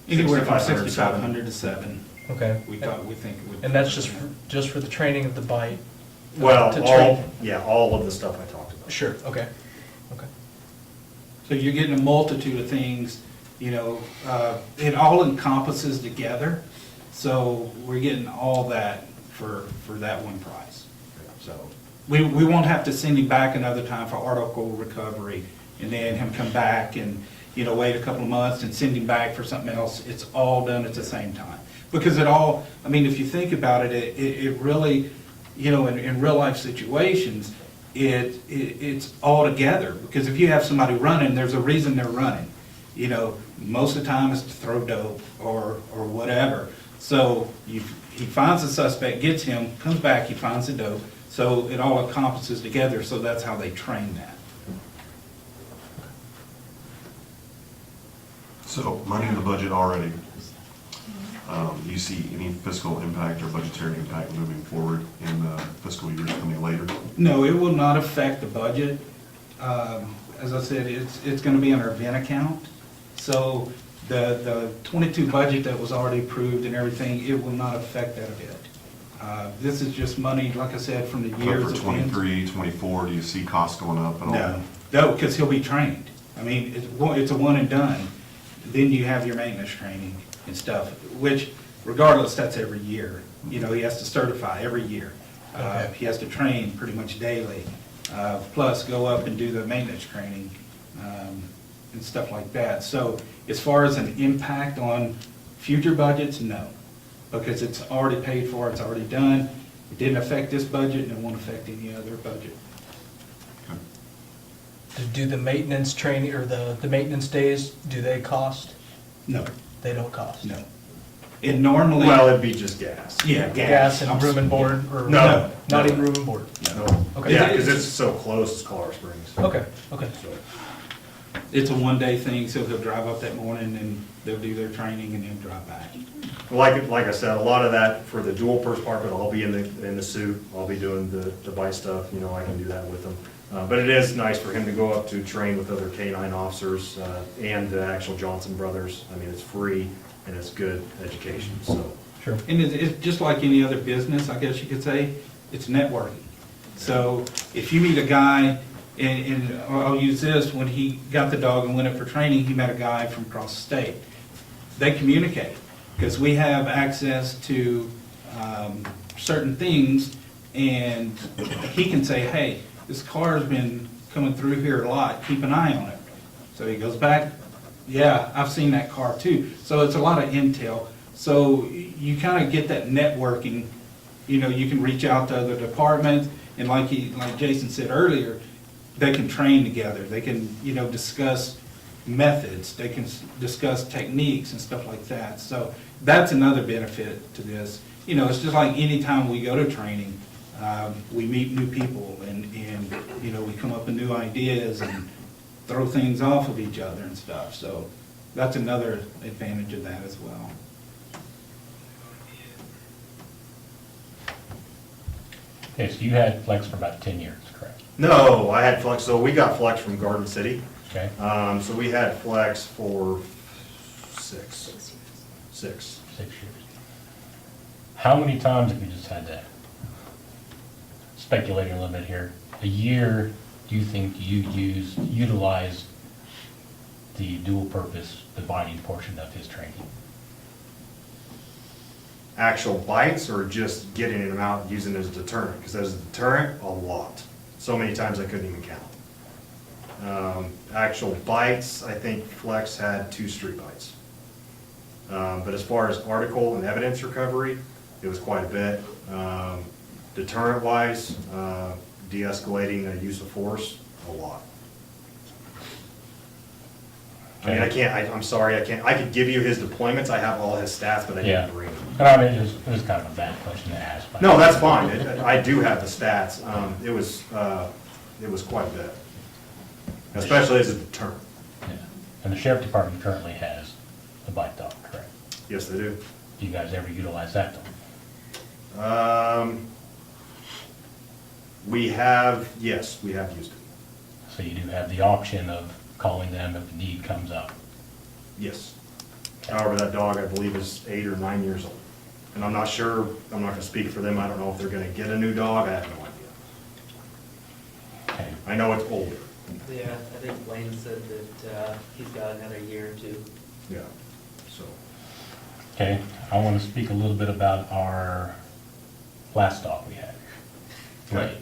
anywhere from 6,500, 6,500 to 7. Okay. We think it would. And that's just for the training of the bite? Well, to train? all of the stuff I talked about. Sure, okay. Okay. So you're getting a multitude of things, it all encompasses together. So we're getting all that for that one price. So we won't have to send him back another time for article recovery and then him come back and, wait a couple of months and send him back for something else. It's all done at the same time. Because if you think about it, it really, in real life situations, it's all together. Because if you have somebody running, there's a reason they're running. Most of the time it's to throw dope or whatever. So he finds the suspect, gets him, comes back, he finds the dope. So it all encompasses together, so that's how they train that. So, money in the budget already. Do you see any fiscal impact or budgetary impact moving forward in the fiscal years coming later? No, it will not affect the budget. As I said, it's going to be in our VIN account. So the 22 budget that was already approved and everything, it will not affect that a bit. This is just money, like I said, from the years But of for 23, 24, do you see costs going up at all? No, because he'll be trained. I mean, it's a one and done. Then you have your maintenance training and stuff, which regardless, that's every year. He has to certify every year. He has to train pretty much daily, plus go up and do the maintenance training and stuff like that. So as far as an impact on future budgets, no, because it's already paid for, it's already done. It didn't affect this budget and it won't affect any other budget. Do the maintenance training or the maintenance days, do they cost? No. They don't cost? No. It normally. Well, it'd be just gas. Yeah, Gas and room and board, or? No. Not even room and board? No. Okay. Yeah, because it's so close to Colorado Springs. Okay, okay. It's a one-day thing, so he'll drive up that morning and they'll do their training and then drive back. Like I said, a lot of that for the dual purse part, but I'll be in the suit. I'll be doing the bite stuff. I can do that with them. But it is nice for him to go up to train with other K-9 officers and the actual Johnson brothers. I mean, it's free and it's good education, so. Sure. And it's just like any other business, I guess you could say, it's networking. So if you meet a guy, and I'll use this, when he got the dog and went up for training, he met a guy from across the state. They communicate, because we have access to certain things, and he can say, hey, this car's been coming through here a lot, keep an eye on it. So he goes back, yeah, I've seen that car too. So it's a lot of intel. So you kind of get that networking, you know, you can reach out to other departments, and like Jason said earlier, they can train together, they can, you know, discuss methods, they can discuss techniques and stuff like that. So that's another benefit to this. You know, it's just like any time we go to training, we meet new people and, you know, we come up with new ideas and throw things off of each other and stuff. So that's another advantage of that as well. Okay, so you had Flex for about 10 years, correct? No, I had Flex, so we got Flex from Garden City. Okay. So we had Flex for 6 6 years. How many times have you just had that? Speculating a little bit here. A year, do you think you utilized the dual purpose dividing portion of his training? Actual bites or just getting him out using it as a deterrent? Because as a deterrent, a lot. So many times I couldn't even count. Actual bites, I think Flex had 2 street bites. But as far as article and evidence recovery, it was quite a bit. Deterrent-wise, de-escalating the use of force, a lot. I mean, I'm sorry, I can't, I could give you his deployments, I have all his stats, but I Yeah. didn't bring them. And I mean, it was kind of a bad question to ask. but- No, that's fine, I do have the stats, it was quite a bit. Especially as a deterrent. Yeah. And the sheriff department currently has a bite dog, correct? Yes, they do. Do you guys ever utilize that dog? We have, yes, we have used it. So you do have the option of calling them if the need comes up? Yes. However, that dog, I believe, is 8 or 9 years old. And I'm not sure, I'm not gonna speak for them, I don't know if they're gonna get a new dog, I have no idea. Okay. I know it's older. Yeah, I think Blaine said that he's got another year or two. Yeah, so. Okay, I want to speak a little bit about our last dog we had. Okay. Blade.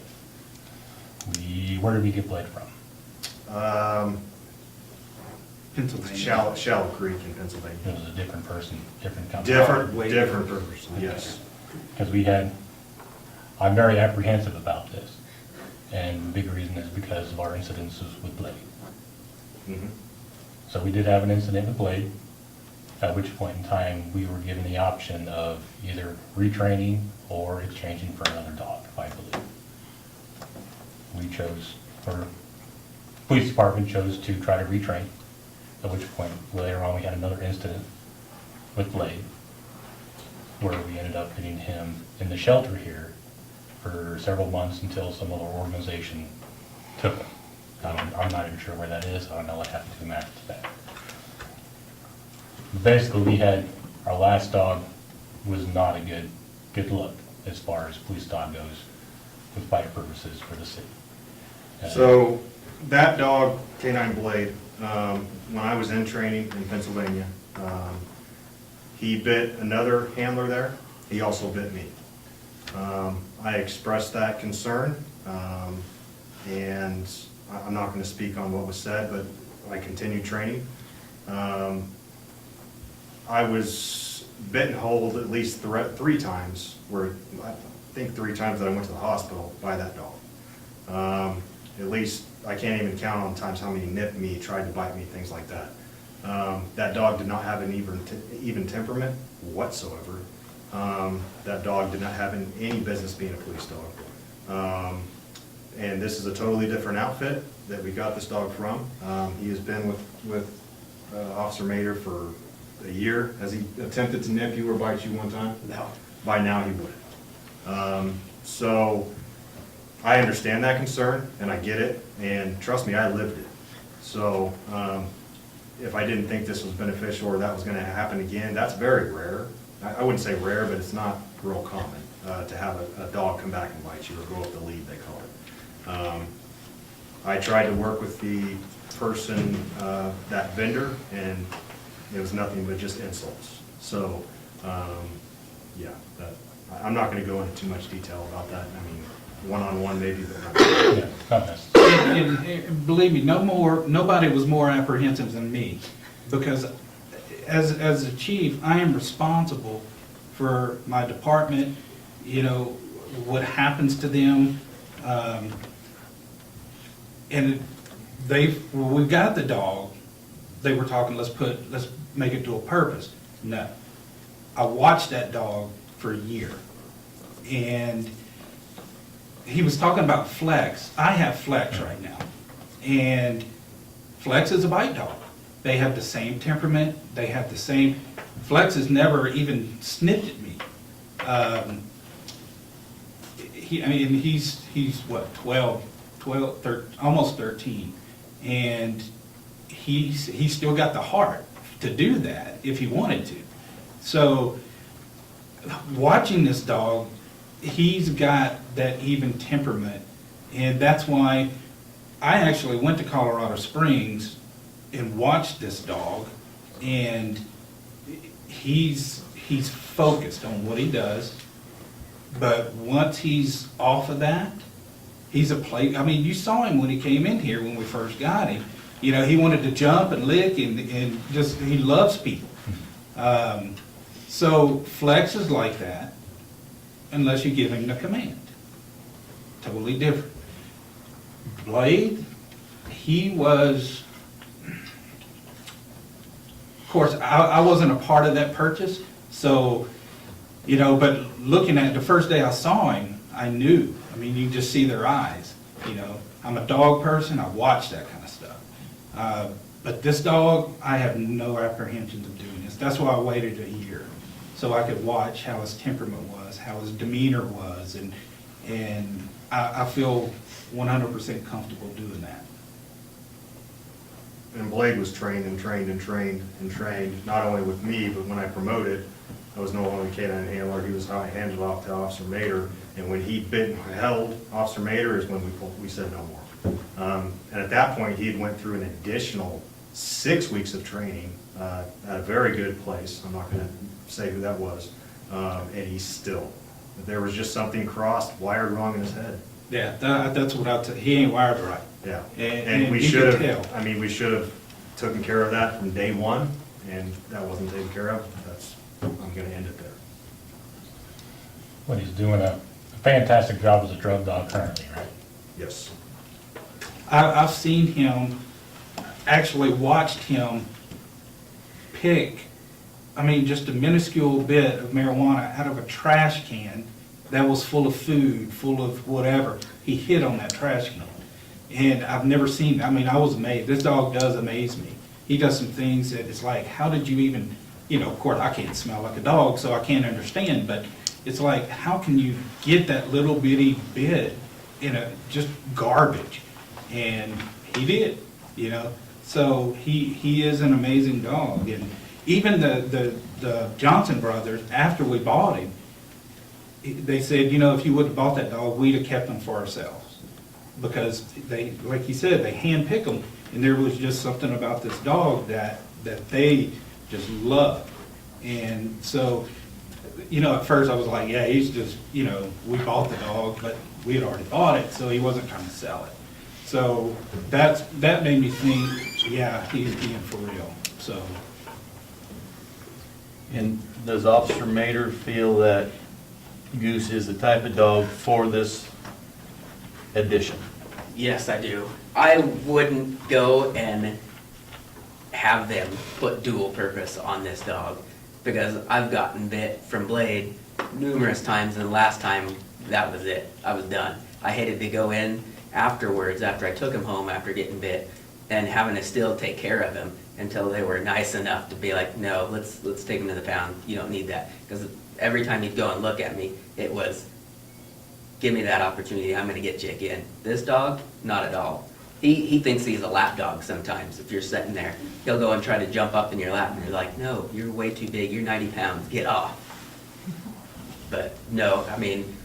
Where did we get Blade from? Pennsylvania. Shallow Creek in Pennsylvania. It was a different person, different company. Different person, yes. Because I'm very apprehensive about this. And the big reason is because of our incidences with Blade. Mhm. So we did have an incident with Blade, at which point in time we were given the option of either retraining or exchanging for another dog, I believe. We chose, or police department chose to try to retrain, at which point later on we had another incident with Blade, where we ended up getting him in the shelter here for several months until some other organization took him. I'm not even sure where that is, I don't know what happened to him after that. Basically, we had, our last dog was not a good look as far as police dog goes with bite purposes for the city. So, that dog, K9 Blade, when I was in training in Pennsylvania, he bit another handler there, he also bit me. I expressed that concern, and I'm not gonna speak on what was said, but I continued training. I was bit and hold at least 3 times, where I think 3 times that I went to the hospital by that dog. At least, I can't even count on times how many nipped me, tried to bite me, things like that. That dog did not have an even temperament whatsoever. That dog did not have any business being a police dog. And this is a totally different outfit that we got this dog from. He has been with Officer Mater for a year. Has he attempted to nip you or bite you one time? No. By now he would. So I understand that concern, and I get it, and trust me, I lived it. So, if I didn't think this was beneficial or that was gonna happen again, that's very rare. I wouldn't say rare, but it's not real common, to have a dog come back and bite you or go up the lead, they call it. I tried to work with the person, that vendor, and it was nothing but just insults. So, yeah, I'm not gonna go into too much detail about that. I mean, one-on-one maybe, but not. And believe me, nobody was more apprehensive than me, because as a chief, I am responsible for my department, you know, what happens to them. And when we got the dog, they were talking, let's make it to a purpose. No. I watched that dog for a year, and he was talking about Flex. I have Flex right now, and Flex is a bite dog. They have the same temperament. They have the same. Flex has never even sniffed at me. He's what, 12, 13, almost 13, and he's still got the heart to do that if he wanted to. So watching this dog, he's got that even temperament, and that's why I actually went to Colorado Springs and watched this dog, and he's focused on what he does, but once he's off of that, he's a play. I mean, you saw him when he came in here when we first got him. You know, he wanted to jump and lick and just, he loves people. So Flex is like that, unless you give him the command. Totally different. Blade, he was, of course, I wasn't a part of that purchase, so, you know, but looking at the first day I saw him, I knew. I mean, you just see their eyes, you know. I'm a dog person, I watch that kind of stuff. But this dog, I have no apprehensions of doing this. That's why I waited a year, so I could watch how his temperament was, how his demeanor was, and I feel 100% comfortable doing that. And Blade was trained and trained and trained and trained, not only with me, but when I promoted, I was no longer the canine handler, he was handed off to Officer Mater, and when he bit and held Officer Mater is when we said no more. And at that point, he had went through an additional 6 weeks of training at a very good place, I'm not gonna say who that was, and he's still, there was just something wired wrong in his head. Yeah, that's what he ain't wired right. Yeah, And we you should can have, tell. we should have taken care of that from day one, and that wasn't taken care of. I'm gonna end it there. Well, he's doing a fantastic job as a drug dog currently, right? Yes. I've seen him, actually watched him pick, just a minuscule bit of marijuana out of a trash can that was full of food, full of whatever. He hit on that trash can. And I've never seen, I was amazed. This dog does amaze me. He does some things that it's like, how did you even, of course I can't smell like a dog, so I can't understand, but it's like, how can you get that little bitty bit in just garbage? And he did, So he is an amazing dog. And even the Johnson brothers, after we bought him, they said, if you would have bought that dog, we'd have kept him for ourselves. Because they, like you said, they handpick them, and there was just something about this dog that they just loved. And so, at first I was like, yeah, he's just, we bought the dog, but we had already bought it, so he wasn't trying to sell it. So that made me think, yeah, he's being for real, so. And does Officer Mater feel that Goose is the type of dog for this addition? Yes, I do. I wouldn't go and have them put dual purpose on this dog because I've gotten bit from Blade numerous times, and the last time, that was it. I was done. I hated to go in afterwards, after I took him home after getting bit, and having to still take care of him until they were nice enough to be like, no, let's take him to the pound. You don't need that. Because every time he'd go and look at me, it was give me that opportunity, I'm gonna get Jake in. This dog, not at all. He thinks he's a lap dog sometimes. If you're sitting there, he'll go and try to jump up in your lap, and you're like, no, you're way too big, you're 90 pounds, get off. But no, I mean,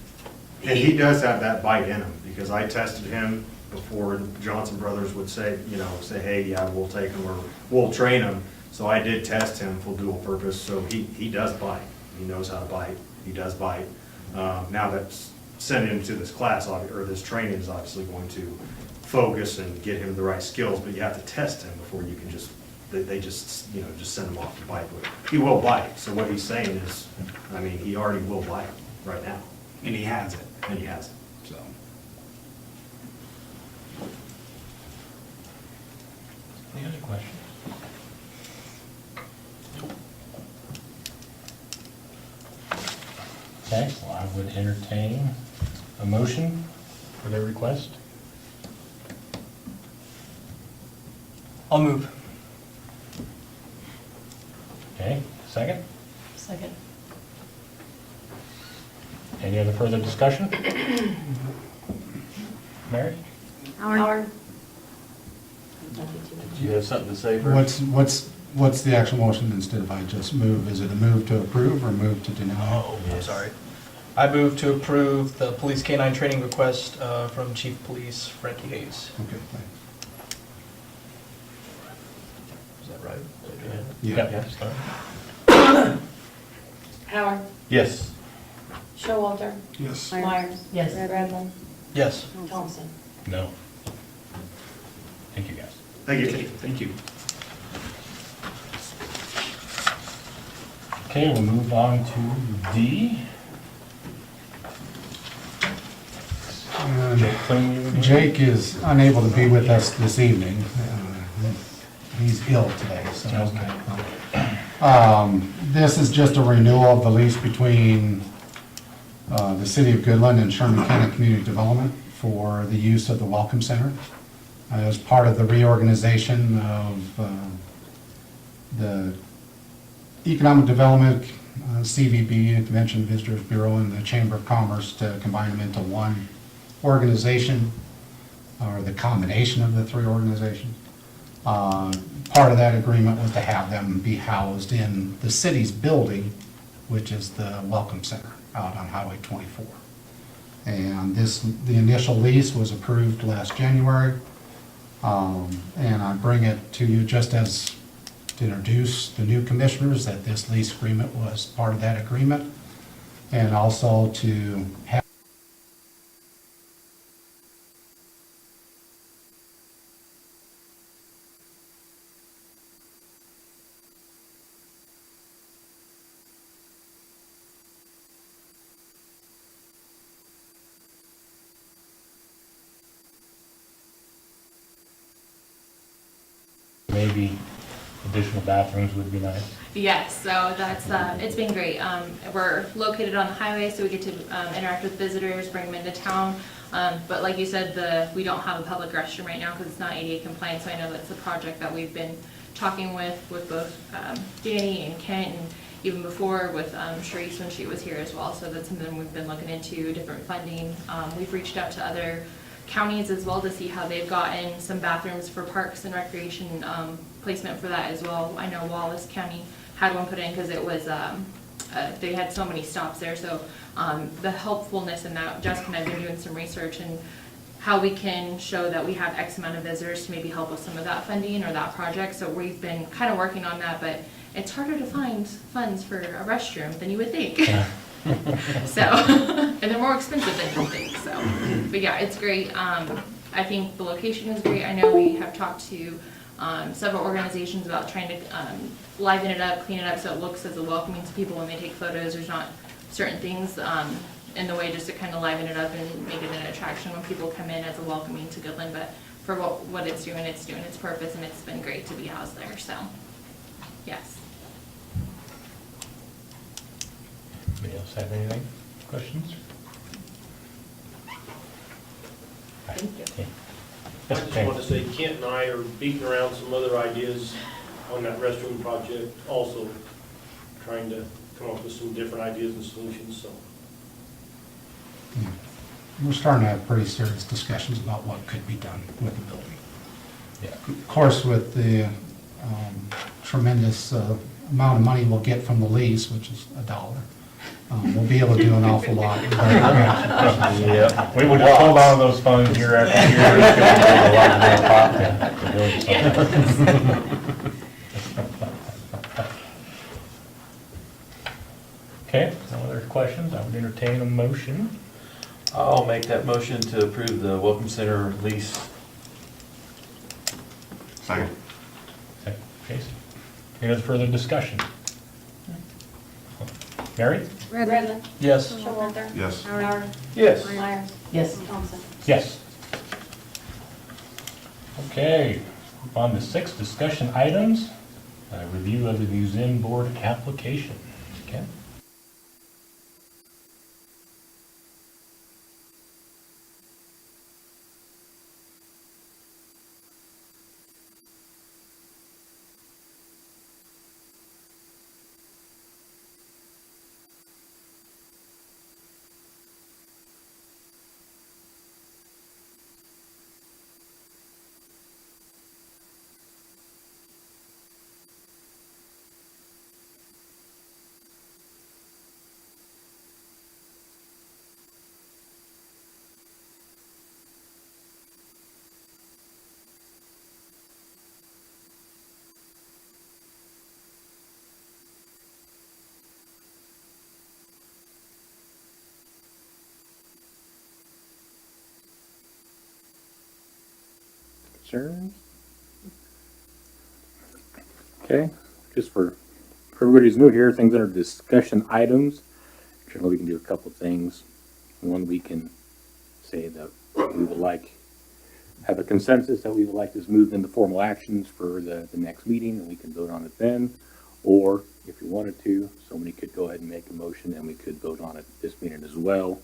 And he does have that bite in him, because I tested him before Johnson Brothers would say, say, hey, yeah, we'll take him, or we'll train him. So I did test him for dual purpose, so he does bite. He knows how to bite, he does bite. Now that's sending him to this class, or this training is obviously going to focus and get him the right skills, but you have to test him before you can just, they just, just send him off to bite. But he will bite, so what he's saying is, I mean, he already will bite right now. And he has it, And he has it. so. Any other questions? Okay, well, I would entertain a motion for their request. I'll move. Okay, second? Second. Any other further discussion? Mary? Howard? Do you have something to say first? What's the actual motion instead of I just move? Is it a move to approve or move to deny? Oh, I'm sorry. I move to approve the police canine training request from Chief of Police Frankie Hayes. Okay, thanks. Is that right? Yeah. Howard? Yes. Showalter? Yes. Myers? Yes. Bradley? Yes. Thompson? No. Thank you, guys. Thank you. Thank you. Okay, we'll move on to D. Jake Klingler. Jake is unable to be with us this evening. He's ill today, so. Okay. This is just a renewal of the lease between the City of Goodland and Sherman County Community Development for the use of the Welcome Center. As part of the reorganization of the Economic Development, CVB, Convention Visitors Bureau, and the Chamber of Commerce to combine them into one organization, or the combination of the three organizations. Part of that agreement was to have them be housed in the city's building, which is the Welcome Center out on Highway 24. And the initial lease was approved last January. And I bring it to you just as to introduce the new commissioners that this lease agreement was part of that agreement, and also to have Maybe additional bathrooms would be nice. Yes, so that's, it's been great. We're located on the highway, so we get to interact with visitors, bring them into town. But like you said, we don't have a public restroom right now because it's not ADA compliant, so I know that's a project that we've been talking with both Danny and Kent, and even before with Sharice when she was here as well. So that's something we've been looking into, different funding. We've reached out to other counties as well to see how they've gotten some bathrooms for parks and recreation placement for that as well. I know Wallace County had one put in because it was, they had so many stops there. So the helpfulness in that, Jessica and I have been doing some research and how we can show that we have X amount of visitors to maybe help with some of that funding or that project. So we've been kind of working on that, but it's harder to find funds for a restroom than you would think. So, and they're more expensive than you think, so. But yeah, it's great. I think the location is great. I know we have talked to several organizations about trying to liven it up, clean it up so it looks as welcoming to people when they take photos. There's not certain things in the way just to kind of liven it up and make it an attraction when people come in as a welcoming to Goodland. But for what it's doing its purpose, and it's been great to be housed there, so, yes. Anybody else have anything? Questions? Thank you. Okay. I just want to say Kent and I are beating around some other ideas on that restroom project, also trying to come up with some different ideas and solutions, so. we're starting to have pretty serious discussions about what could be done with the building. Of course, with the tremendous amount of money we'll get from the lease, which is $1, we'll be able to do an awful lot. Yeah, we would just hold on to those funds year after year. It's gonna be a lot more profit. Okay, no other questions? I would entertain a motion. I'll make that motion to approve the Welcome Center lease. Second. Okay. Any other further discussion? Mary? Redland. Yes. Showalter. Yes. Howard. Yes. Myers. Yes. Thompson. Yes. Okay, move on to 6 discussion items. Review of the museum board application. Ken? Concerns? Okay, just for everybody who's new here, things under discussion items. Generally, we can do a couple things. One, we can say that we would like, have a consensus that we would like this moved into formal actions for the next meeting, and we can vote on it then. Or, if you wanted to, somebody could go ahead and make a motion, and we could vote on it this meeting as well.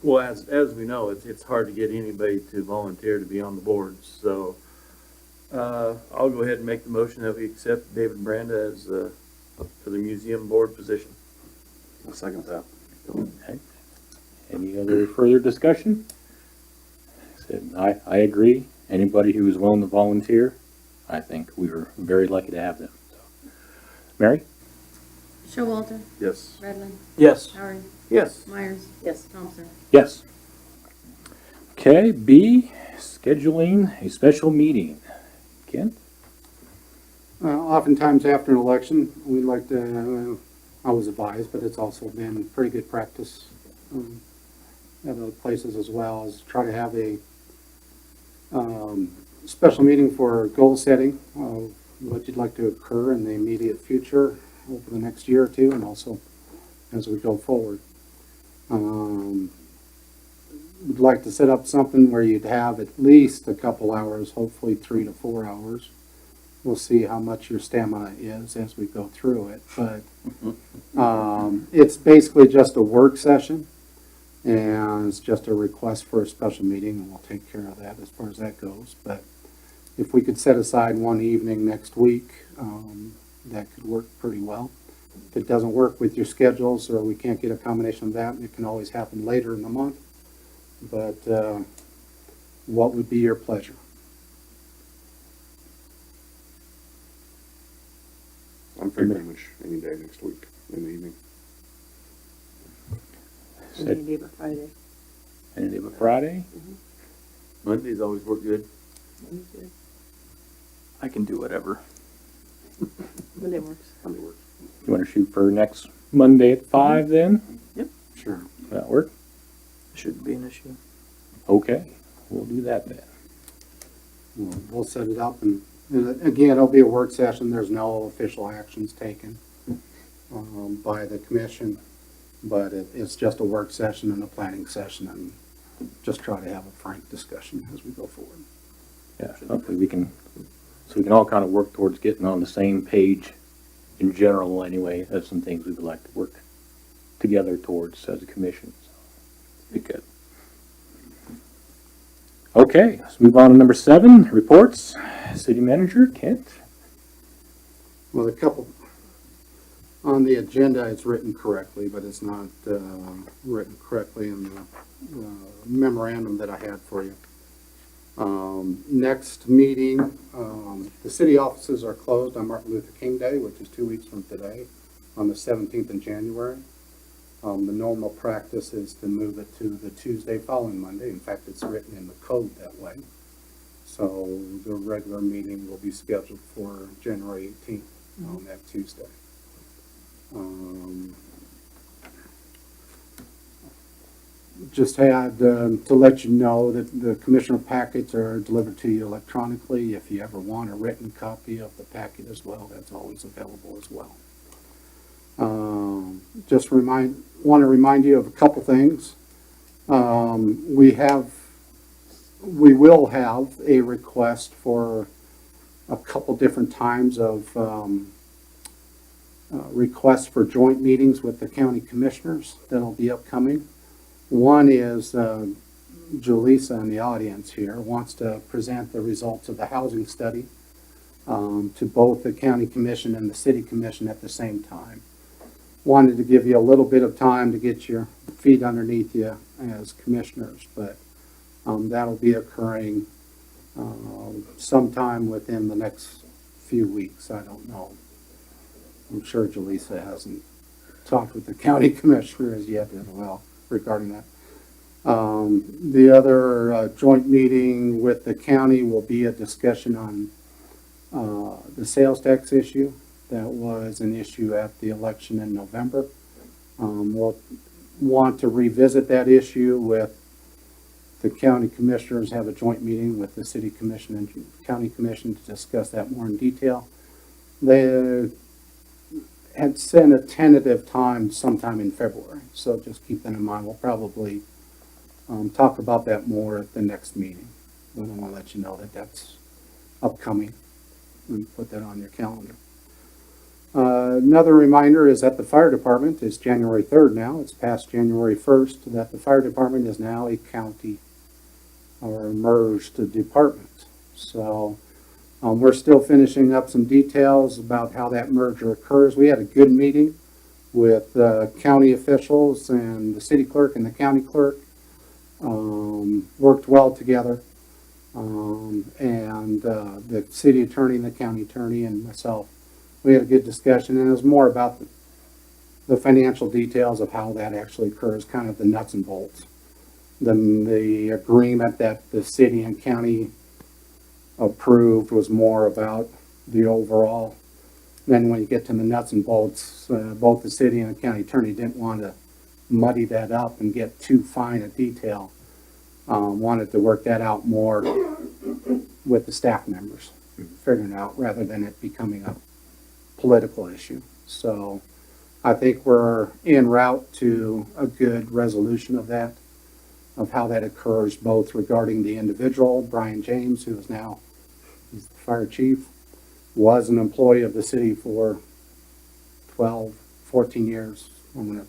Well, as we know, it's hard to get anybody to volunteer to be on the board, so I'll go ahead and make the motion that we accept David Branda as for the museum board position. I'll second that. Okay. Any other further discussion? I agree. Anybody who is willing to volunteer, I think we were very lucky to have them. So. Mary? Showalter. Yes. Redland. Yes. Howard. Yes. Myers. Yes. Thompson. Yes. Okay, B, scheduling a special meeting. Ken? Oftentimes after an election, we like to, I was advised, but it's also been pretty good practice at other places as well, is try to have a special meeting for goal setting of what you'd like to occur in the immediate future over the next year or two, and also as we go forward. We'd like to set up something where you'd have at least a couple hours, hopefully 3 to 4 hours. We'll see how much your stamina is as we go through it, but it's basically just a work session, and it's just a request for a special meeting, and we'll take care of that as far as that goes. But if we could set aside one evening next week, that could work pretty well. If it doesn't work with your schedules, or we can't get a combination of that, it can always happen later in the month. But what would be your pleasure? I'm free pretty much any day next week in the evening. Any day but Friday. Any day but Friday? Mondays always work good. Monday's good. I can do whatever. Monday works. Monday works. You want to shoot for next Monday at 5 then? Yep. Sure. Will that work? Shouldn't be an issue. Okay, we'll do that then. We'll set it up, and again, it'll be a work session. There's no official actions taken by the commission, but it's just a work session and a planning session, and just try to have a frank discussion as we go forward. Yeah, hopefully we can all kind of work towards getting on the same page in general anyway. That's some things we would like to work together towards as a commission. So, be good. Okay, let's move on to number 7, reports. City Manager, Kent. Well, a couple On the agenda, it's written correctly, but it's not written correctly in the memorandum that I had for you. Next meeting, the city offices are closed on Martin Luther King Day, which is 2 weeks from today, on the 17th in January. The normal practice is to move it to the Tuesday following Monday. In fact, it's written in the code that way. So the regular meeting will be scheduled for January 18th on that Tuesday. Just had to let you know that the commissioner packets are delivered to you electronically. If you ever want a written copy of the packet as well, that's always available as well. Just want to remind you of a couple things. We will have a request for a couple different times of requests for joint meetings with the county commissioners that'll be upcoming. One is Julissa in the audience here wants to present the results of the housing study to both the county commission and the city commission at the same time. Wanted to give you a little bit of time to get your feet underneath you as commissioners, but that'll be occurring sometime within the next few weeks. I don't know. I'm sure Julissa hasn't talked with the county commissioners yet as well regarding that. The other joint meeting with the county will be a discussion on the sales tax issue. That was an issue at the election in November. We'll want to revisit that issue with the county commissioners, have a joint meeting with the city commission and county commission to discuss that more in detail. They had set a tentative time sometime in February, so just keep that in mind. We'll probably talk about that more at the next meeting. I want to let you know that that's upcoming and put that on your calendar. Another reminder is that the fire department is January 3rd now. It's past January 1st, that the fire department is now a county or a merged department. So we're still finishing up some details about how that merger occurs. We had a good meeting with county officials and the city clerk and the county clerk. Worked well together. And the city attorney and the county attorney and myself, we had a good discussion, and it was more about the financial details of how that actually occurs, kind of the nuts and bolts. The agreement that the city and county approved was more about the overall. Then when you get to the nuts and bolts, both the city and the county attorney didn't want to muddy that up and get too fine a detail. Wanted to work that out more with the staff members, figuring out rather than it becoming a political issue. So I think we're en route to a good resolution of that, of how that occurs, both regarding the individual, Brian James, who is now the fire chief, was an employee of the city for 12, 14 years. Of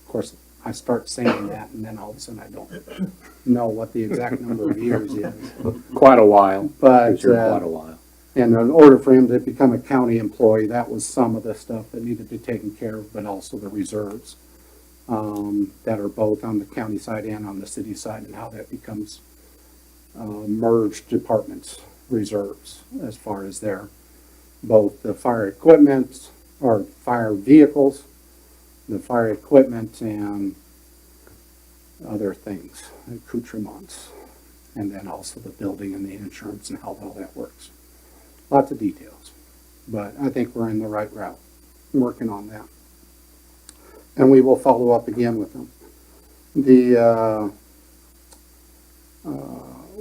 course, I start saying that, and then all of a sudden I don't know what the exact number of years is. Quite a while. But Sure, quite a while. and in order for him to become a county employee, that was some of the stuff that needed to be taken care of, but also the reserves that are both on the county side and on the city side, and how that becomes merged departments reserves as far as their both the fire equipment or fire vehicles, the fire equipment, and other things, accoutrements, and then also the building and the insurance and how all that works. Lots of details, but I think we're in the right route, working on that. And we will follow up again with them.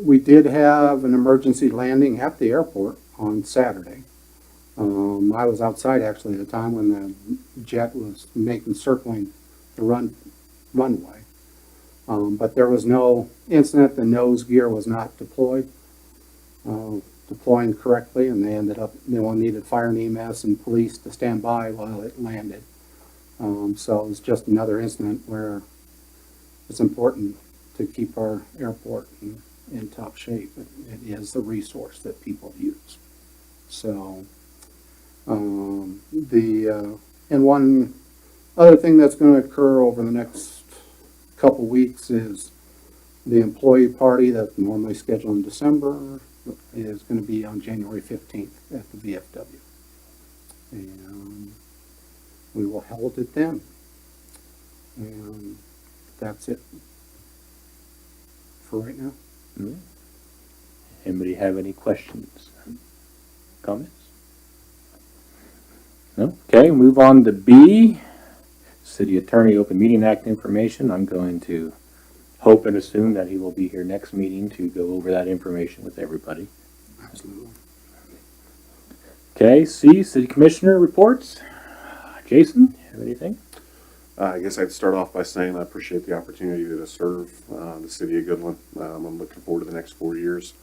We did have an emergency landing at the airport on Saturday. I was outside actually at the time when the jet was circling the runway. But there was no incident. The nose gear was not deploying correctly, and they needed fire and EMS and police to stand by while it landed. So it was just another incident where it's important to keep our airport in top shape. It is the resource that people use. So And one other thing that's gonna occur over the next couple weeks is the employee party that's normally scheduled in December is gonna be on January 15th at the VFW. And we will hold it then. And that's it for right now. Anybody have any questions, comments? No? Okay, move on to B, City Attorney Open Meeting Act information. I'm going to hope and assume that he will be here next meeting to go over that information with everybody. Absolutely. Okay, C, City Commissioner reports. Jason, have anything? I guess I'd start off by saying I appreciate the opportunity to serve the city of Goodland. I'm looking forward to the next 4 years.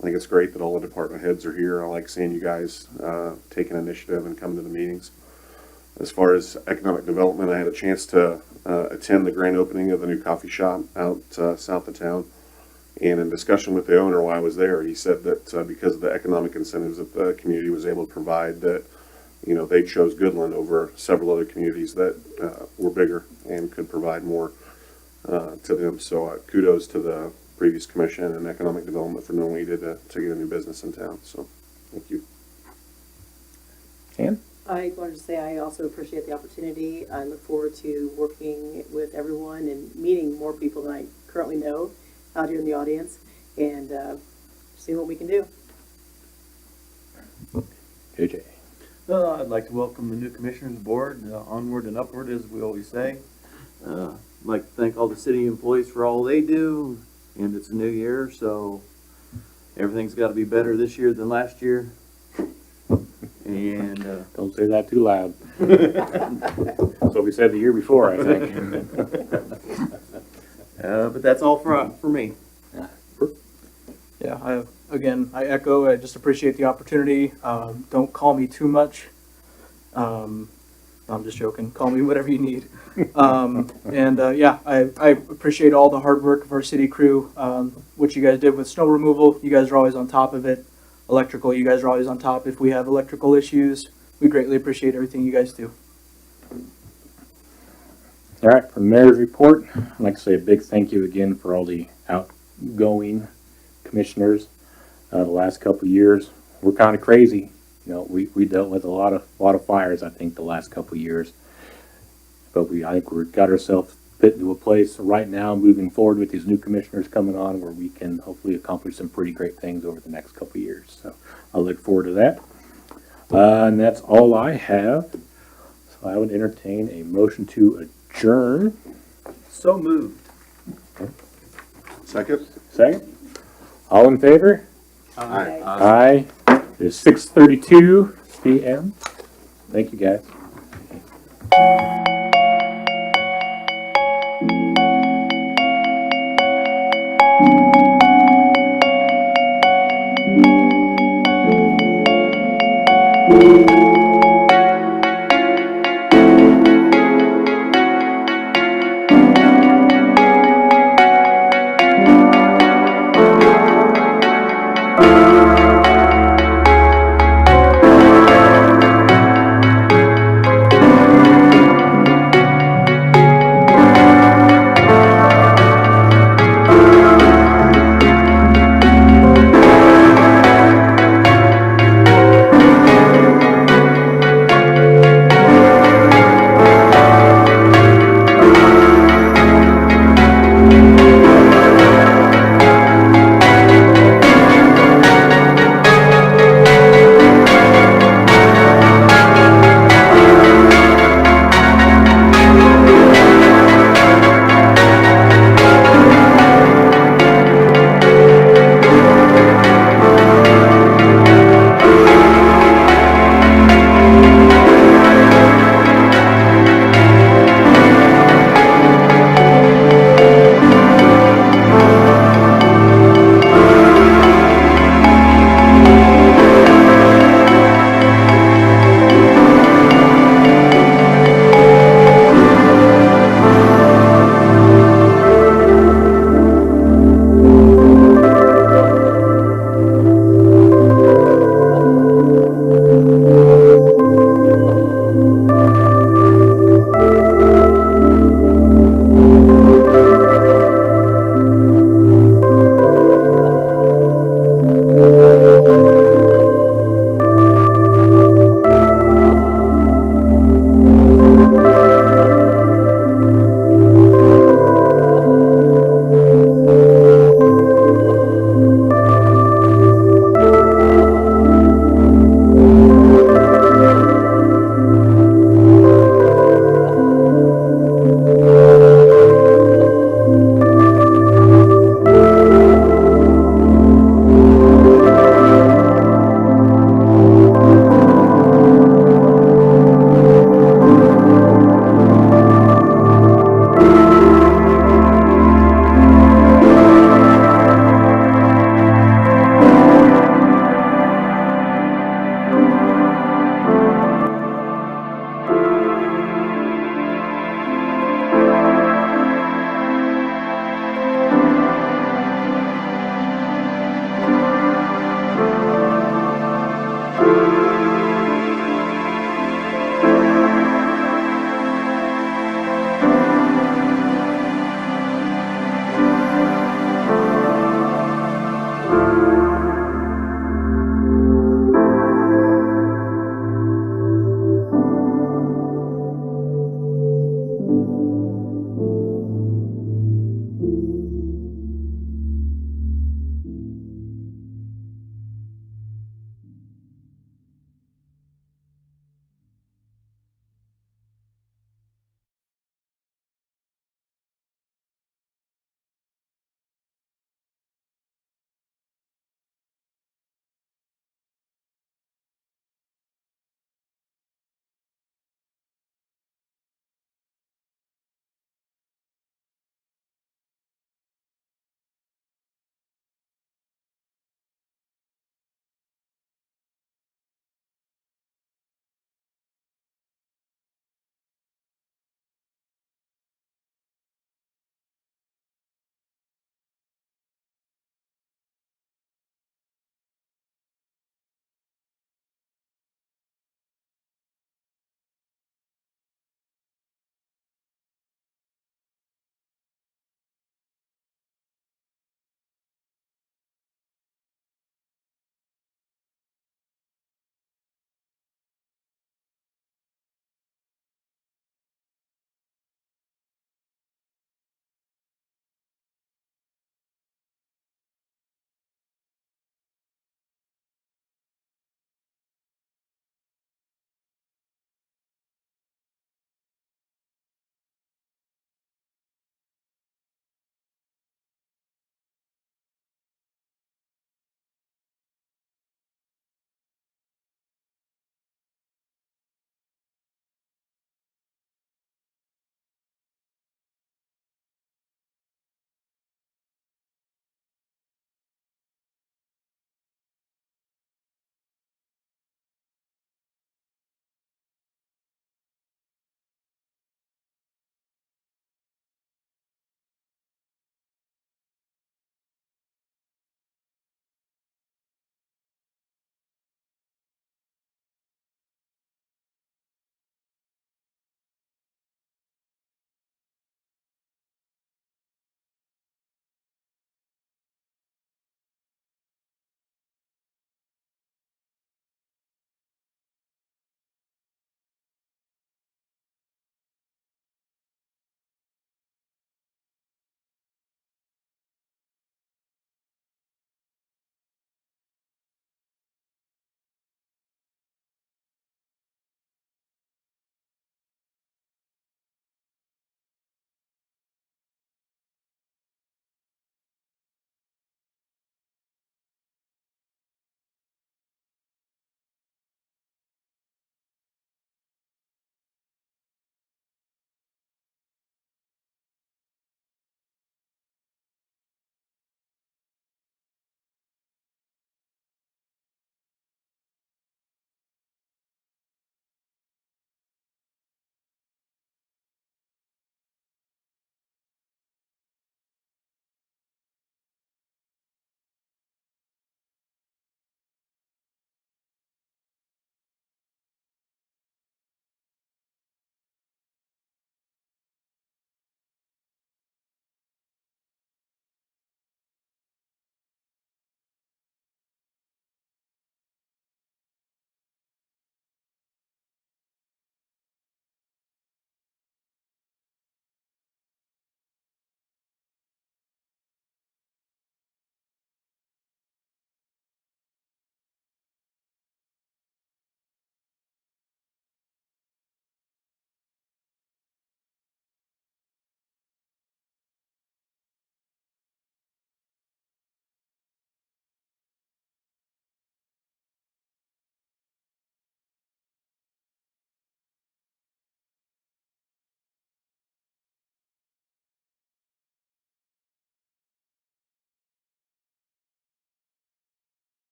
I think it's great that all the department heads are here. I like seeing you guys take an initiative and come to the meetings. As far as economic development, I had a chance to attend the grand opening of the new coffee shop out south of town. And in discussion with the owner while I was there, he said that because of the economic incentives that the community was able to provide, that they chose Goodland over several other communities that were bigger and could provide more to them. So kudos to the previous commission and economic development for knowing what you did to get a new business in town. So thank you. Ann? I wanted to say I also appreciate the opportunity. I look forward to working with everyone and meeting more people than I currently know out here in the audience and seeing what we can do. JJ. I'd like to welcome the new commissioners aboard, onward and upward, as we always say. I'd like to thank all the city employees for all they do, and it's a new year, so everything's got to be better this year than last year. And don't say that too loud. That's what we said the year before, I think. But that's all for me. Yeah, I echo, I just appreciate the opportunity. Don't call me too much. I'm just joking. Call me whatever you need. I appreciate all the hard work of our city crew, what you guys did with snow removal. You guys are always on top of it. Electrical, you guys are always on top. If we have electrical issues, we greatly appreciate everything you guys do. All right, for the mayor's report, I'd like to say a big thank you again for all the outgoing commissioners the last couple of years. We're kind of crazy. We dealt with a lot of fires, I think, the last couple of years. But I think we've got ourselves fit into a place right now, moving forward with these new commissioners coming on, where we can hopefully accomplish some pretty great things over the next couple of years. So I look forward to that. And that's all I have. So I would entertain a motion to adjourn. So moved. Okay. Second. All in favor? Aye. Aye. It's 6:32 p.m. Thank you, guys.